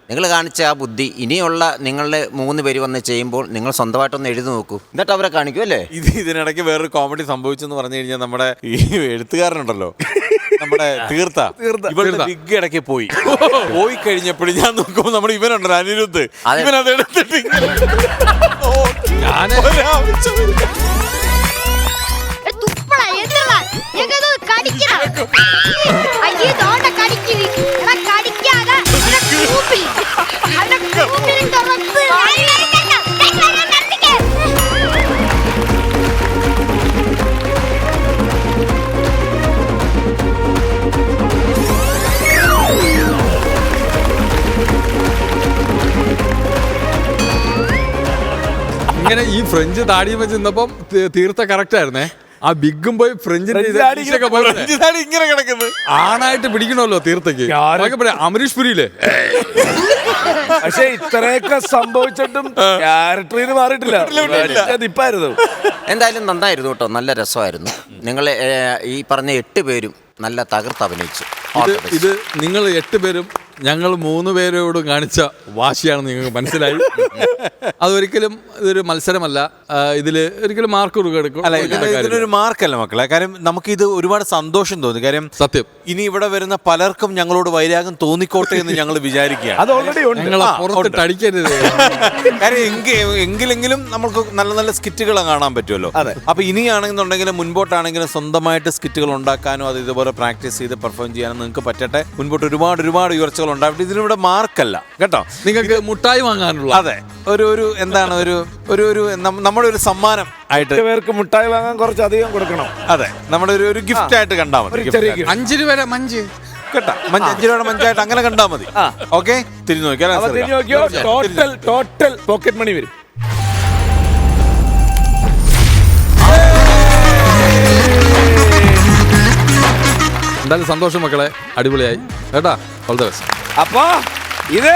നിങ്ങൾ കാണിച്ച ആ ബുദ്ധി ഇനിയുള്ള നിങ്ങളുടെ 3 പേര് വന്ന് ചെയ്യുമ്പോൾ നിങ്ങൾ സ്വന്തമായിട്ടൊന്ന് എഴുതി നോക്കൂ, എന്നിട്ട് അവരെ കാണിക്കൂ അല്ലേ. ഇതിനിടയ്ക്ക് വേറൊരു കോമഡി സംഭവിച്ചെന്ന് പറഞ്ഞു കഴിഞ്ഞാൽ, നമ്മുടെ ഈ എഴുത്തുകാരനുണ്ടല്ലോ, നമ്മുടെ തീർത്ത ഇവളുടെ ബിഗ് ഇടയ്ക്ക് പോയി കഴിഞ്ഞപ്പോഴും ഞാൻ നോക്കുമ്പോൾ നമ്മുടെ ഇവനുണ്ടല്ലോ അനിരുദ്ധ്, ഇവനത് എടുത്തിട്ട് ഈ ഫ്രഞ്ച് താടിയും വെച്ച് നിന്നപ്പം തീർത്ത കറക്റ്റ് ആയിരുന്നേ. ആ ബിഗും പോയി ഫ്രഞ്ചിന്റെ ഇങ്ങനെ കിടക്കുന്നത് ആണായിട്ട് പിടിക്കണമല്ലോ തീർത്തക്ക്. അമരീഷ് പുരിയില്ലേ? പക്ഷെ ഇത്രയൊക്കെ സംഭവിച്ചിട്ടും ക്യാരക്ടറിന് മാറിയിട്ടില്ല. ഇപ്പായിരുന്നു. എന്തായാലും നന്നായിരുന്നു കേട്ടോ, നല്ല രസമായിരുന്നു. നിങ്ങൾ ഈ പറഞ്ഞ 8 പേരും നല്ല തകർത്ത് അഭിനയിച്ചു. ഇത് നിങ്ങൾ 8 പേരും ഞങ്ങൾ 3 പേരോടും കാണിച്ച വാശിയാണെന്ന് നിങ്ങൾക്ക് മനസ്സിലായി. അതൊരിക്കലും ഇതൊരു മത്സരമല്ല. ഇതില് ഒരിക്കലും മാർക്ക് കൊടുക്കും. അല്ല, ഇതിനൊരു മാർക്കല്ല മക്കളെ. കാര്യം നമുക്ക് ഇത് ഒരുപാട് സന്തോഷം തോന്നി. കാര്യം സത്യം, ഇനി ഇവിടെ വരുന്ന പലർക്കും ഞങ്ങളോട് വൈരാഗ്യം തോന്നിക്കോട്ടെ എന്ന് ഞങ്ങൾ വിചാരിക്കുകയാണ്. അത് ഓൾറെഡി പുറത്തിട്ട് അടിക്കരുത്. കാര്യം എങ്കിലെങ്കിലും നമുക്ക് നല്ല നല്ല സ്കിറ്റുകൾ കാണാൻ പറ്റുമല്ലോ. അപ്പൊ ഇനിയാണെന്നുണ്ടെങ്കിലും മുൻപോട്ടാണെങ്കിലും സ്വന്തമായിട്ട് സ്കിറ്റുകൾ ഉണ്ടാക്കാനോ അത് ഇതുപോലെ പ്രാക്ടീസ് ചെയ്ത് പെർഫോം ചെയ്യാനും നിങ്ങൾക്ക് പറ്റട്ടെ. മുൻപോട്ട് ഒരുപാട് ഉയർച്ചകൾ ഉണ്ടാവട്ടെ. ഇതിനിവിടെ മാർക്കല്ല കേട്ടോ, നിങ്ങൾക്ക് മുട്ടായി വാങ്ങാനുള്ള. അതെ, ഒരു എന്താണ് ഒരു നമ്മുടെ ഒരു സമ്മാനം ആയിട്ട് പേർക്ക് മുട്ടായി വാങ്ങാൻ കുറച്ചധികം കൊടുക്കണം. അതെ, നമ്മുടെ ഒരു ഗിഫ്റ്റ് ആയിട്ട് കണ്ടാൽ മതി. 5 രൂപ മഞ്ച് കേട്ടാ, 5 രൂപയുടെ മഞ്ചായിട്ട് അങ്ങനെ കണ്ടാൽ മതി. ഓക്കെ, തിരിഞ്ഞു നോക്കിയോ ടോട്ടൽ പോക്കറ്റ് മണി വരും. എന്തായാലും സന്തോഷം മക്കളെ, അടിപൊളിയായി കേട്ടാ. All the best. അപ്പൊ ഇത്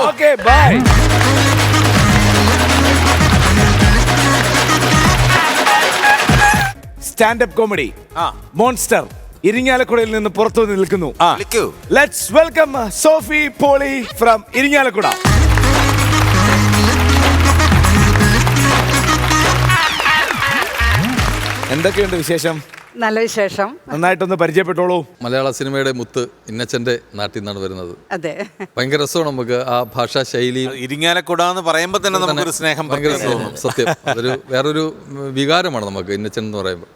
okay, bye. Stand up comedy monster ഇരിങ്ങാലക്കുടയിൽ നിന്ന് പുറത്തു നിൽക്കുന്നു. Let's welcome Sophy Poly from Irinjalakuda. എന്തൊക്കെയുണ്ട് വിശേഷം? നല്ല വിശേഷം. നന്നായിട്ടൊന്ന് പരിചയപ്പെട്ടോളൂ. മലയാള സിനിമയുടെ മുത്ത് ഇന്നച്ചന്റെ നാട്ടിൽ നിന്നാണ് വരുന്നത്. അതെ, ഭയങ്കര രസമാണ് നമുക്ക് ആ ഭാഷാ ശൈലി. ഇരിങ്ങാലക്കുട എന്ന് പറയുമ്പോൾ തന്നെ നമുക്കൊരു സ്നേഹം ഭയങ്കര രസമാണ്. സത്യം, അതൊരു വേറൊരു വികാരമാണ് നമുക്ക് ഇന്നച്ചൻ എന്ന് പറയുമ്പോൾ.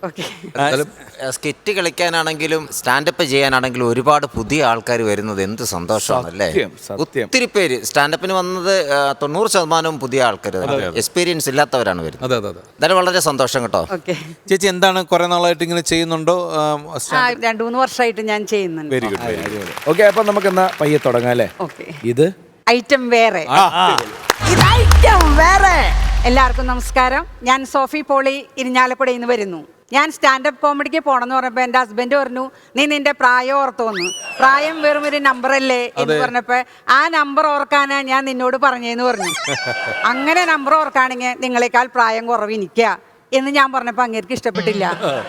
സ്കിറ്റ് കളിക്കാനാണെങ്കിലും സ്റ്റാൻഡപ്പ് ചെയ്യാനാണെങ്കിലും ഒരുപാട് പുതിയ ആൾക്കാർ വരുന്നത് എന്ത് സന്തോഷമാണല്ലേ. ഒത്തിരി പേര് സ്റ്റാൻഡപ്പിന് വന്നത് 90% പുതിയ ആൾക്കാർ, എക്സ്പീരിയൻസ് ഇല്ലാത്തവരാണ് വരുന്നത്. എന്തായാലും വളരെ സന്തോഷം കേട്ടോ. ചേച്ചി എന്താണ് കുറെ നാളായിട്ട് ഇങ്ങനെ ചെയ്യുന്നുണ്ടോ? 2-3 വർഷമായിട്ട് ഞാൻ ചെയ്യുന്നുണ്ട്. Very good, very good. Okay, അപ്പൊ നമുക്ക് എന്നാ പയ്യെ തുടങ്ങാം അല്ലേ? ഇത് ഐറ്റം വേറെ. എല്ലാവർക്കും നമസ്കാരം. ഞാൻ സോഫി പോളി ഇരിഞ്ഞാലക്കുടയിൽ നിന്ന് വരുന്നു. ഞാൻ സ്റ്റാൻഡപ്പ് കോമഡിക്ക് പോണെന്ന് പറഞ്ഞപ്പോൾ എൻ്റെ ഹസ്ബൻഡ് പറഞ്ഞു, നീ നിന്റെ പ്രായം ഓർത്തോന്ന്. പ്രായം വെറും ഒരു നമ്പറല്ലേ എന്ന് പറഞ്ഞപ്പോൾ ആ നമ്പർ ഓർക്കാനാണ് ഞാൻ നിന്നോട് പറഞ്ഞതെന്ന് പറഞ്ഞു. അങ്ങനെ നമ്പർ ഓർക്കാണെങ്കിൽ നിങ്ങളെക്കാൾ പ്രായം കുറവ് എനിക്കാ എന്ന് ഞാൻ പറഞ്ഞപ്പോൾ അങ്ങേർക്ക് ഇഷ്ടപ്പെട്ടില്ല.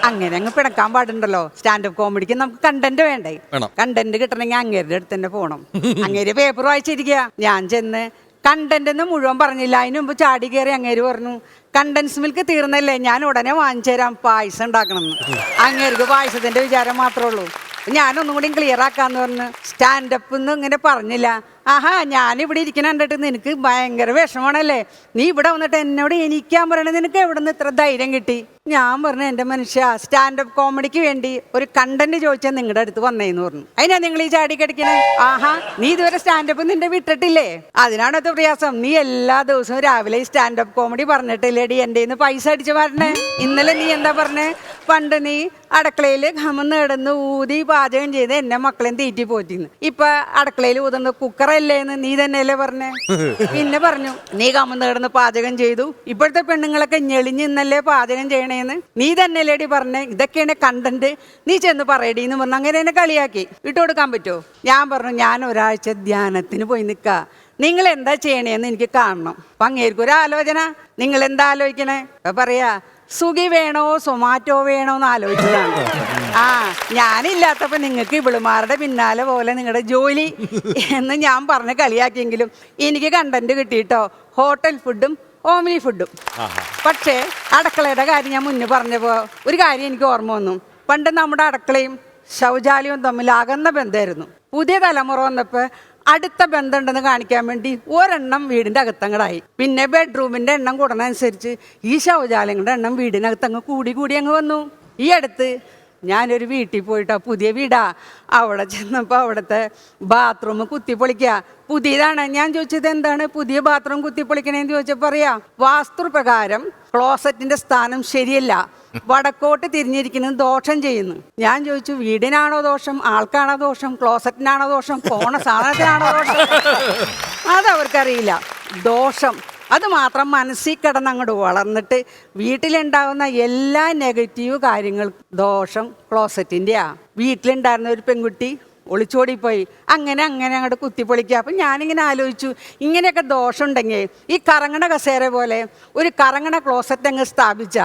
അങ്ങനെ അങ്ങ് പിണക്കാൻ പാടുണ്ടല്ലോ. സ്റ്റാൻഡപ്പ് കോമഡിക്ക് നമുക്ക് കണ്ടന്റ് വേണ്ടേ? കണ്ടന്റ് കിട്ടണമെങ്കിൽ അങ്ങേരുടെ അടുത്ത് തന്നെ പോകണം. അങ്ങേര് പേപ്പർ വായിച്ചിരിക്കുക. ഞാൻ ചെന്ന് കണ്ടന്റ് എന്ന് മുഴുവൻ പറഞ്ഞില്ല. അതിന് മുമ്പ് ചാടി കയറി അങ്ങേര് പറഞ്ഞു, കണ്ടൻസ് മിൽക്ക് തീർന്നല്ലേ, ഞാൻ ഉടനെ വാങ്ങിച്ചു തരാം, പായസം ഉണ്ടാക്കണമെന്ന്. അങ്ങേർക്ക് പായസത്തിന്റെ വിചാരം മാത്രമേ ഉള്ളൂ. ഞാനൊന്നും കൂടി ക്ലിയർ ആക്കാന്ന് പറഞ്ഞു. സ്റ്റാൻഡപ്പ് എന്ന് ഇങ്ങനെ പറഞ്ഞില്ല. ആഹാ, ഞാനിവിടെ ഇരിക്കുന്ന കണ്ടിട്ട് നിനക്ക് ഭയങ്കര വിഷമാണല്ലേ, നീ ഇവിടെ വന്നിട്ട് എന്നോട് എനിക്കാൻ പറയണത് നിനക്ക് എവിടെ നിന്ന് ഇത്ര ധൈര്യം കിട്ടി? ഞാൻ പറഞ്ഞു, എൻ്റെ മനുഷ്യ, സ്റ്റാൻഡപ്പ് കോമഡിക്ക് വേണ്ടി ഒരു കണ്ടന്റ് ചോദിച്ചാൽ നിങ്ങളുടെ അടുത്ത് വന്നേന്ന് പറഞ്ഞു. അതിനാ നിങ്ങൾ ഈ ചാടി കടിക്കണേ? ആഹാ, നീ ഇതുവരെ സ്റ്റാൻഡപ്പ് നിന്റെ വിട്ടിട്ടില്ലേ? അതിനാണ് അത് പ്രയാസം. നീ എല്ലാ ദിവസവും രാവിലെ ഈ സ്റ്റാൻഡപ്പ് കോമഡി പറഞ്ഞിട്ടില്ലേടി എൻ്റെ കയ്യിൽ നിന്ന് പൈസ അടിച്ചു പറഞ്ഞേ. ഇന്നലെ നീ എന്താ പറഞ്ഞേ? പണ്ട് നീ അടുക്കളയിൽ കമന്ന് കിടന്ന് ഊതി പാചകം ചെയ്ത് എന്നെ മക്കളെയും തീറ്റി പോറ്റിന്ന്. ഇപ്പൊ അടുക്കളയിൽ ഊതുന്ന കുക്കറല്ലേന്ന് നീ തന്നെയല്ലേ പറഞ്ഞേ? പിന്നെ പറഞ്ഞു, നീ കമന്ന് കിടന്ന് പാചകം ചെയ്തു, ഇപ്പോഴത്തെ പെണ്ണുങ്ങളൊക്കെ ഞെളിഞ്ഞ് ഇന്നല്ലേ പാചകം ചെയ്യണേന്ന് നീ തന്നെയല്ലേടി പറഞ്ഞേ. ഇതൊക്കെയാണ് കണ്ടന്റ്, നീ ചെന്ന് പറയടിന്ന് പറഞ്ഞു. അങ്ങനെ എന്നെ കളിയാക്കി. വിട്ടുകൊടുക്കാൻ പറ്റുമോ? ഞാൻ പറഞ്ഞു, ഞാൻ ഒരാഴ്ച ധ്യാനത്തിന് പോയി നിൽക്കുക, നിങ്ങൾ എന്താ ചെയ്യണേന്ന് എനിക്ക് കാണണം. അപ്പൊ അങ്ങേർക്കൊരു ആലോചന, നിങ്ങൾ എന്താ ആലോചിക്കണേ? അപ്പൊ പറയാ, സുഖി വേണോ സൊമാറ്റോ വേണോ എന്ന് ആലോചിച്ചതാണ്. ഞാനില്ലാത്തപ്പോ നിങ്ങൾക്ക് ഇവിളുമാരുടെ പിന്നാലെ പോലെ നിങ്ങളുടെ ജോലി എന്ന് ഞാൻ പറഞ്ഞ് കളിയാക്കിയെങ്കിലും എനിക്ക് കണ്ടന്റ് കിട്ടിയിട്ടോ. ഹോട്ടൽ ഫുഡും ഓംലി ഫുഡും. പക്ഷേ അടുക്കളയുടെ കാര്യം ഞാൻ മുന്നേ പറഞ്ഞപ്പോ ഒരു കാര്യം എനിക്ക് ഓർമ്മ വന്നു. പണ്ട് നമ്മുടെ അടുക്കളയും ശൗചാലയവും തമ്മിൽ അകന്ന ബന്ധമായിരുന്നു. പുതിയ തലമുറ വന്നപ്പോ അടുത്ത ബന്ധമുണ്ടെന്ന് കാണിക്കാൻ വേണ്ടി ഒരെണ്ണം വീടിൻ്റെ അകത്തങ്ങടായി. പിന്നെ ബെഡ്റൂമിൻ്റെ എണ്ണം കൂടുന്നതനുസരിച്ച് ഈ ശൗചാലയങ്ങളുടെ എണ്ണം വീടിനകത്തങ്ങ് കൂടി അങ്ങ് വന്നു. ഈ അടുത്ത് ഞാനൊരു വീട്ടിൽ പോയിട്ടോ, പുതിയ വീടാ. അവിടെ ചെന്നപ്പോൾ അവിടുത്തെ ബാത്റൂം കുത്തിപ്പൊളിക്കുക. പുതിയതാണ്. ഞാൻ ചോദിച്ചത് എന്താണ് പുതിയ ബാത്റൂം കുത്തിപ്പൊളിക്കണേന്ന് ചോദിച്ചപ്പോൾ പറയാ, വാസ്തുപ്രകാരം ക്ലോസറ്റിന്റെ സ്ഥാനം ശരിയല്ല, വടക്കോട്ട് തിരിഞ്ഞിരിക്കുന്നത് ദോഷം ചെയ്യുന്നു. ഞാൻ ചോദിച്ചു, വീടിനാണോ ദോഷം, ആൾക്കാണോ ദോഷം, ക്ലോസറ്റിനാണോ ദോഷം, പോണ സാധനത്തിനാണോ ദോഷം? അതവർക്കറിയില്ല. ദോഷം അത് മാത്രം മനസ്സിൽ കിടന്നങ്ങോട്ട് വളർന്നിട്ട് വീട്ടിലുണ്ടാവുന്ന എല്ലാ നെഗറ്റീവ് കാര്യങ്ങൾ ദോഷം ക്ലോസറ്റിൻ്റെയാ. വീട്ടിലുണ്ടായിരുന്ന ഒരു പെൺകുട്ടി ഒളിച്ചോടിപ്പോയി, അങ്ങനെ അങ്ങോട്ട് കുത്തിപ്പൊളിക്കുക. അപ്പം ഞാനിങ്ങനെ ആലോചിച്ചു, ഇങ്ങനെയൊക്കെ ദോഷം ഉണ്ടെങ്കിൽ ഈ കറങ്ങണ കസേര പോലെ ഒരു കറങ്ങണ ക്ലോസറ്റ് അങ്ങ് സ്ഥാപിച്ച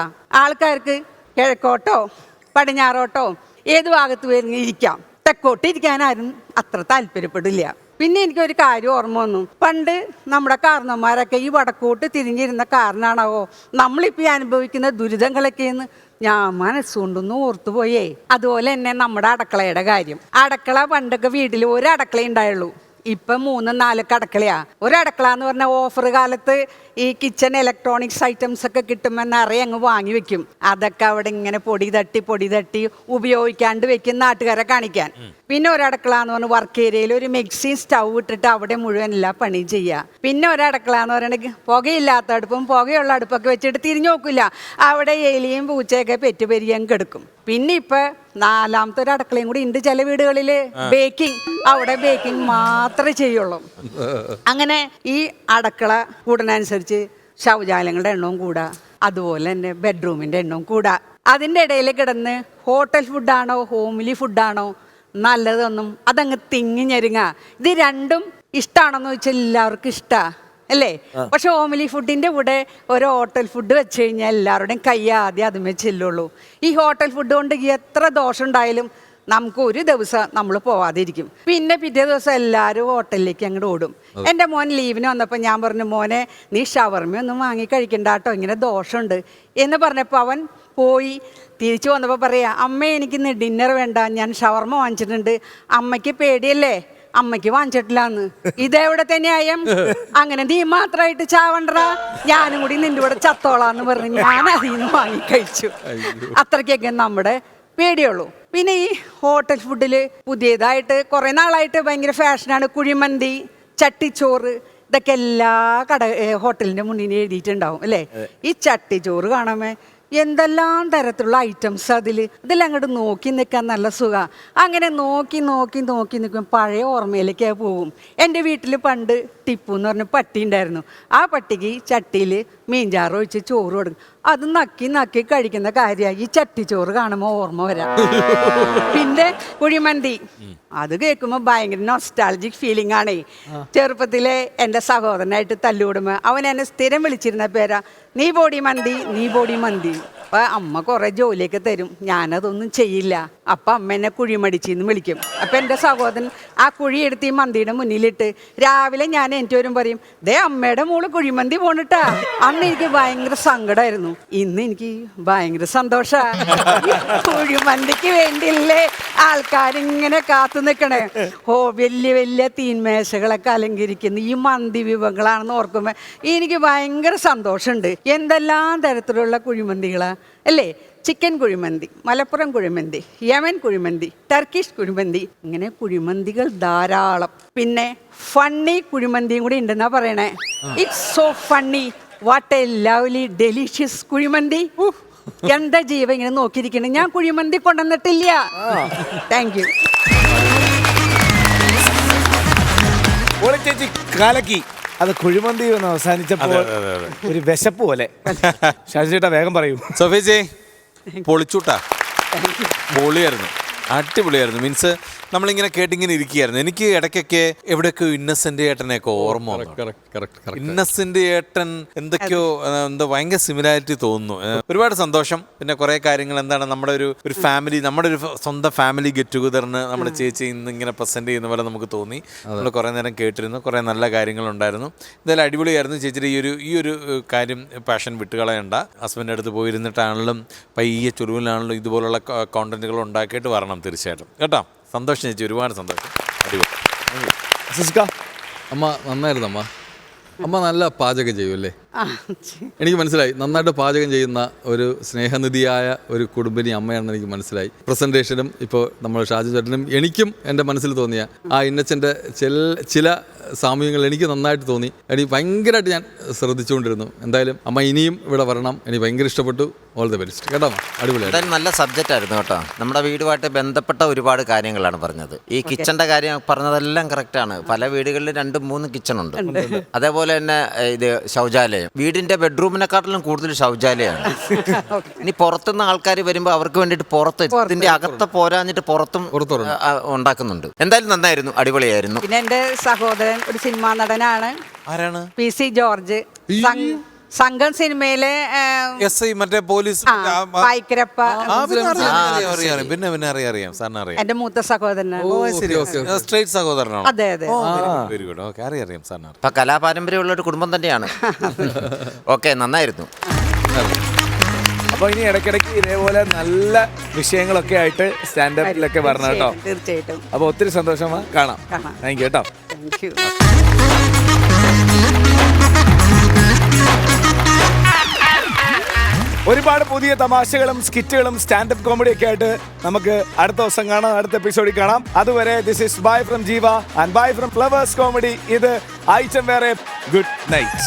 ആൾക്കാർക്ക് കിഴക്കോട്ടോ പടിഞ്ഞാറോട്ടോ ഏത് ഭാഗത്ത് വരുന്ന ഇരിക്കാം. തെക്കോട്ട് ഇരിക്കാനാരും അത്ര താല്പര്യപ്പെടില്ല. പിന്നെ എനിക്കൊരു കാര്യം ഓർമ്മ വന്നു. പണ്ട് നമ്മുടെ കാരണന്മാരൊക്കെ ഈ വടക്കോട്ട് തിരിഞ്ഞിരുന്ന കാരണമാണാവോ നമ്മളിപ്പോൾ ഈ അനുഭവിക്കുന്ന ദുരിതങ്ങളൊക്കെയെന്ന് ഞാൻ മനസ്സുകൊണ്ടൊന്ന് ഓർത്തുപോയേ. അതുപോലെ തന്നെ നമ്മുടെ അടുക്കളയുടെ കാര്യം. അടുക്കള പണ്ടൊക്കെ വീട്ടിൽ ഒരു അടുക്കള ഉണ്ടായുള്ളൂ, ഇപ്പം 3-4 അടുക്കളയാ. ഒരടുക്കള എന്ന് പറഞ്ഞാൽ ഓഫർ കാലത്ത് ഈ കിച്ചൺ ഇലക്ട്രോണിക്സ് ഐറ്റംസ് ഒക്കെ കിട്ടുമ്പോൾ നിറയെ അങ്ങ് വാങ്ങി വെക്കും. അതൊക്കെ അവിടെ ഇങ്ങനെ പൊടി തട്ടി ഉപയോഗിക്കാണ്ട് വെക്കും നാട്ടുകാരെ കാണിക്കാൻ. പിന്നെ ഒരടുക്കള എന്ന് പറഞ്ഞാൽ വർക്ക് ഏരിയയിൽ ഒരു മിക്സി സ്റ്റൗ ഇട്ടിട്ട് അവിടെ മുഴുവൻ എല്ലാ പണിയും ചെയ്യുക. പിന്നെ ഒരടുക്കള എന്ന് പറയുന്നത് പുകയില്ലാത്ത അടുപ്പും പുകയുള്ള അടുപ്പൊക്കെ വെച്ചിട്ട് തിരിഞ്ഞു നോക്കില്ല, അവിടെ എലിയും പൂച്ചയൊക്കെ പെറ്റുപെരിയാൻ കിടക്കും. പിന്നെ ഇപ്പൊ 4ാമത്തെ ഒരു അടുക്കളയും കൂടി ഉണ്ട് ചില വീടുകളിൽ, ബേക്കിംഗ്. അവിടെ ബേക്കിംഗ് മാത്രമേ ചെയ്യുള്ളൂ. അങ്ങനെ ഈ അടുക്കള കൂടുന്നതനുസരിച്ച് ശൗചാലയങ്ങളുടെ എണ്ണവും കൂടാ, അതുപോലെ തന്നെ ബെഡ്റൂമിന്റെ എണ്ണവും കൂടാ. അതിൻ്റെ ഇടയിൽ കിടന്ന് ഹോട്ടൽ ഫുഡാണോ ഹോംലി ഫുഡാണോ നല്ലതൊന്നും അതങ്ങ് തിങ്ങി ഞെരുങ്ങ. ഇത് രണ്ടും ഇഷ്ടമാണെന്ന് വെച്ചാൽ എല്ലാവർക്കും ഇഷ്ടമാണ് അല്ലേ? പക്ഷെ ഹോംലി ഫുഡിൻ്റെ കൂടെ ഒരു ഹോട്ടൽ ഫുഡ് വെച്ച് കഴിഞ്ഞാൽ എല്ലാവരുടെയും കൈ ആദ്യം അതുമേ ചെല്ലുള്ളൂ. ഈ ഹോട്ടൽ ഫുഡ് കൊണ്ട് എത്ര ദോഷം ഉണ്ടായാലും നമുക്ക് ഒരു ദിവസം നമ്മൾ പോവാതിരിക്കും. പിന്നെ പിറ്റേ ദിവസം എല്ലാവരും ഹോട്ടലിലേക്ക് അങ്ങോട്ട് ഓടും. എൻ്റെ മോൻ ലീവിന് വന്നപ്പോൾ ഞാൻ പറഞ്ഞു, മോനെ നീ ഷവർമയൊന്നും വാങ്ങി കഴിക്കണ്ട കേട്ടോ, ഇങ്ങനെ ദോഷമുണ്ട് എന്ന് പറഞ്ഞപ്പോൾ അവൻ പോയി. തിരിച്ചു വന്നപ്പോൾ പറയാ, അമ്മ എനിക്കിന്ന് ഡിന്നർ വേണ്ട, ഞാൻ ഷവർമ വാങ്ങിച്ചിട്ടുണ്ട്, അമ്മയ്ക്ക് പേടിയല്ലേ, അമ്മയ്ക്ക് വാങ്ങിച്ചിട്ടില്ലാന്ന്. ഇതെവിടെ തന്നെയായും അങ്ങനെ നീ മാത്രമായിട്ട് ചാവണ്ടറാ, ഞാനും കൂടി നിന്റെ കൂടെ ചത്തോളാന്ന് പറഞ്ഞ് ഞാൻ അതിൽ നിന്ന് വാങ്ങി കഴിച്ചു. അത്രയ്ക്കൊക്കെ നമ്മുടെ പേടിയുള്ളൂ. പിന്നെ ഈ ഹോട്ടൽ ഫുഡിൽ പുതിയതായിട്ട് കുറേ നാളായിട്ട് ഭയങ്കര ഫാഷനാണ് കുഴിമന്തി, ചട്ടിച്ചോറ്. ഇതൊക്കെ എല്ലാ ഹോട്ടലിൻ്റെ മുന്നിൽ എഴുതിയിട്ടുണ്ടാവും അല്ലേ? ഈ ചട്ടിച്ചോറ് കാണുമ്പോൾ എന്തെല്ലാം തരത്തിലുള്ള ഐറ്റംസ് ഇതെല്ലാം അങ്ങോട്ട് നോക്കി നിൽക്കാൻ നല്ല സുഖമാണ്. അങ്ങനെ നോക്കി നിൽക്കും പഴയ ഓർമ്മയിലേക്കാണ് പോവും. എൻ്റെ വീട്ടിൽ പണ്ട് ടിപ്പു എന്ന് പറഞ്ഞ പട്ടി ഉണ്ടായിരുന്നു. ആ പട്ടിക്ക് ചട്ടിയിൽ മീൻചാറ് ഒഴിച്ച് ചോറ് കൊടുക്കും. അത് നക്കി കഴിക്കുന്ന കാര്യമായി ഈ ചട്ടിച്ചോറ് കാണുമ്പോൾ ഓർമ്മ വരാം. പിന്നെ കുഴിമന്തി, അത് കേൾക്കുമ്പോൾ ഭയങ്കര നൊസ്റ്റാൾജിക് ഫീലിംഗ് ആണേ. ചെറുപ്പത്തിലെ എൻ്റെ സഹോദരനായിട്ട് തല്ലുകൂടുമ്പോൾ അവൻ എന്നെ സ്ഥിരം വിളിച്ചിരുന്ന പേരാ നീ ബോഡി മന്തി. അപ്പം അമ്മ കുറേ ജോലിയൊക്കെ തരും, ഞാനതൊന്നും ചെയ്യില്ല. അപ്പം അമ്മ എന്നെ കുഴിമടിച്ചിന്ന് വിളിക്കും. അപ്പം എൻ്റെ സഹോദരൻ ആ കുഴിയെടുത്ത് ഈ മന്തിയുടെ മുന്നിലിട്ട് രാവിലെ ഞാൻ എനിക്ക് വരും പറയും, ദേ അമ്മയുടെ മോള് കുഴിമന്തി പോണിട്ടാ. അന്ന് എനിക്ക് ഭയങ്കര സങ്കടമായിരുന്നു. ഇന്ന് എനിക്ക് ഭയങ്കര സന്തോഷമാണ്. കുഴിമന്തിക്ക് വേണ്ടിയല്ലേ ആൾക്കാരിങ്ങനെ കാത്തു നിൽക്കണേ. വലിയ തീന്മേശകളൊക്കെ അലങ്കരിക്കുന്ന ഈ മന്തി വിഭവങ്ങളാണെന്ന് ഓർക്കുമ്പോൾ എനിക്ക് ഭയങ്കര സന്തോഷമുണ്ട്. എന്തെല്ലാം തരത്തിലുള്ള കുഴിമന്തികളാ അല്ലേ? Chicken kuzhimanthi, Malappuram kuzhimanthi, Yemen kuzhimanthi, Turkish kuzhimanthi, ഇങ്ങനെ കുഴിമന്തികൾ ധാരാളം. പിന്നെ ഫണ്ണി കുഴിമന്തിയും കൂടി ഉണ്ടെന്നാ പറയണേ. It's so funny, what a lovely delicious kuzhimanthi. എന്താ ജീവ ഇങ്ങനെ നോക്കിയിരിക്കണേ, ഞാൻ കുഴിമന്തി കൊണ്ടുവന്നിട്ടില്ല. Thank you. ചേച്ചി കാലക്കി അത് കുഴിമന്തി ഒന്ന് അവസാനിച്ചപ്പോൾ ഒരു വിശപ്പ് പോലെ. ശാശിചേട്ടാ വേഗം പറയൂ. സോഫിയേ പൊളിച്ചൂട്ടാ, പൊളിയായിരുന്നു, അടിപൊളിയായിരുന്നു. മീൻസ് നമ്മളിങ്ങനെ കേട്ടിങ്ങനെ ഇരിക്കുകയായിരുന്നു. എനിക്ക് ഇടയ്ക്കൊക്കെ എവിടെയൊക്കെയോ ഇന്നസെന്റ് ഏട്ടനെയൊക്കെ ഓർമ്മ വന്നു. ഇന്നസെന്റ് ഏട്ടൻ എന്തൊക്കെയോ എന്താ ഭയങ്കര സിമിലാരിറ്റി തോന്നുന്നു. ഒരുപാട് സന്തോഷം. പിന്നെ കുറെ കാര്യങ്ങൾ എന്താണ് നമ്മുടെ ഒരു ഫാമിലി, നമ്മുടെ ഒരു സ്വന്തം ഫാമിലി ഗെറ്റ് ടുഗദറിന് നമ്മുടെ ചേച്ചി ഇന്ന് ഇങ്ങനെ പ്രസന്റ് ചെയ്യുന്ന പോലെ നമുക്ക് തോന്നി. നമ്മൾ കുറേ നേരം കേട്ടിരുന്നു, കുറേ നല്ല കാര്യങ്ങളുണ്ടായിരുന്നു. എന്തായാലും അടിപൊളിയായിരുന്നു. ചേച്ചിയുടെ ഈ ഒരു കാര്യം പാഷൻ വിട്ടുകളയണ്ട. ഹസ്ബൻഡിൻ്റെ അടുത്ത് പോയിരുന്നിട്ടാണെങ്കിലും പയ്യെ ചുരുവിലാണെങ്കിലും ഇതുപോലുള്ള കോണ്ടന്റുകൾ ഉണ്ടാക്കിയിട്ട് വരണം തീർച്ചയായിട്ടും കേട്ടോ. സന്തോഷം ചേച്ചി, ഒരുപാട് സന്തോഷം. അടിപൊളി. അമ്മ നന്നായിരുന്നു. അമ്മ നല്ല പാചകം ചെയ്യും അല്ലേ? എനിക്ക് മനസ്സിലായി, നന്നായിട്ട് പാചകം ചെയ്യുന്ന ഒരു സ്നേഹനിധിയായ ഒരു കുടുംബിനി അമ്മയാണെന്ന് എനിക്ക് മനസ്സിലായി. പ്രസൻറ്റേഷനും ഇപ്പോൾ നമ്മൾ ഷാജു ചേട്ടനും എനിക്കും എൻ്റെ മനസ്സിൽ തോന്നിയ ആ ഇന്നച്ചൻ്റെ ചില സാമ്യങ്ങൾ എനിക്ക് നന്നായിട്ട് തോന്നി. എനിക്ക് ഭയങ്കരമായിട്ട് ഞാൻ ശ്രദ്ധിച്ചുകൊണ്ടിരുന്നു. എന്തായാലും അമ്മ ഇനിയും ഇവിടെ വരണം, എനിക്ക് ഭയങ്കര ഇഷ്ടപ്പെട്ടു. ഓൾ ദി ബെസ്റ്റ് കേട്ടോ. അടിപൊളിയായിരുന്നു, നല്ല സബ്ജക്റ്റ് ആയിരുന്നു കേട്ടോ. നമ്മുടെ വീടുമായിട്ട് ബന്ധപ്പെട്ട ഒരുപാട് കാര്യങ്ങളാണ് പറഞ്ഞത്. ഈ കിച്ചൻ്റെ കാര്യം പറഞ്ഞതെല്ലാം കറക്റ്റാണ്. പല വീടുകളിൽ 2-3 കിച്ചണുണ്ട്. അതേപോലെ അതുപോലെ തന്നെ ഇത് ശൗചാലയം. വീടിന്റെ ബെഡ്റൂമിനെക്കാട്ടിലും കൂടുതൽ ശൗചാലയമാണ്. ഇനി പുറത്തുനിന്ന് ആൾക്കാർ വരുമ്പോൾ അവർക്ക് വേണ്ടിയിട്ട് പുറത്ത് ഇതിന്റെ അകത്ത് പോരാഞ്ഞിട്ട് പുറത്തും ഉണ്ടാക്കുന്നുണ്ട്. എന്തായാലും നന്നായിരുന്നു, അടിപൊളിയായിരുന്നു. പിന്നെ എന്റെ സഹോദരൻ ഒരു സിനിമാ നടനാണ്. ആരാണ്? PC George. സംഘം സിനിമയിലെ മറ്റേ പോലീസ് പായ്ക്കരപ്പ. പിന്നെ അറിയാം സാറിന് അറിയാം. എന്റെ മൂത്ത സഹോദരനാണ്. സ്ട്രേറ്റ് സഹോദരനാണ്. അതെ അതെ. Very good. ഓക്കെ, അറിയാം സാറിന്. ഇപ്പൊ കലാപാരമ്പര്യമുള്ള ഒരു കുടുംബം തന്നെയാണ്. ഓക്കെ, നന്നായിരുന്നു. അപ്പൊ ഇനി ഇടയ്ക്കിടയ്ക്ക് ഇതേപോലെ നല്ല വിഷയങ്ങളൊക്കെ ആയിട്ട് സ്റ്റാൻഡപ്പിലൊക്കെ വരണം കേട്ടോ. തീർച്ചയായിട്ടും. അപ്പൊ ഒത്തിരി സന്തോഷമാണ്. കാണാം. താങ്ക് യു കേട്ടോ. Thank you. ഒരുപാട് പുതിയ തമാശകളും സ്കിറ്റുകളും സ്റ്റാൻഡപ്പ് കോമഡി ഒക്കെ ആയിട്ട് നമുക്ക് അടുത്ത ദിവസം കാണാം, അടുത്ത എപ്പിസോഡിൽ കാണാം. അതുവരെ ദിസ് ഇസ് ബൈ ഫ്രം ജീവ and bye from flowers comedy. ഇത് ഐറ്റം വേറെ. Good night.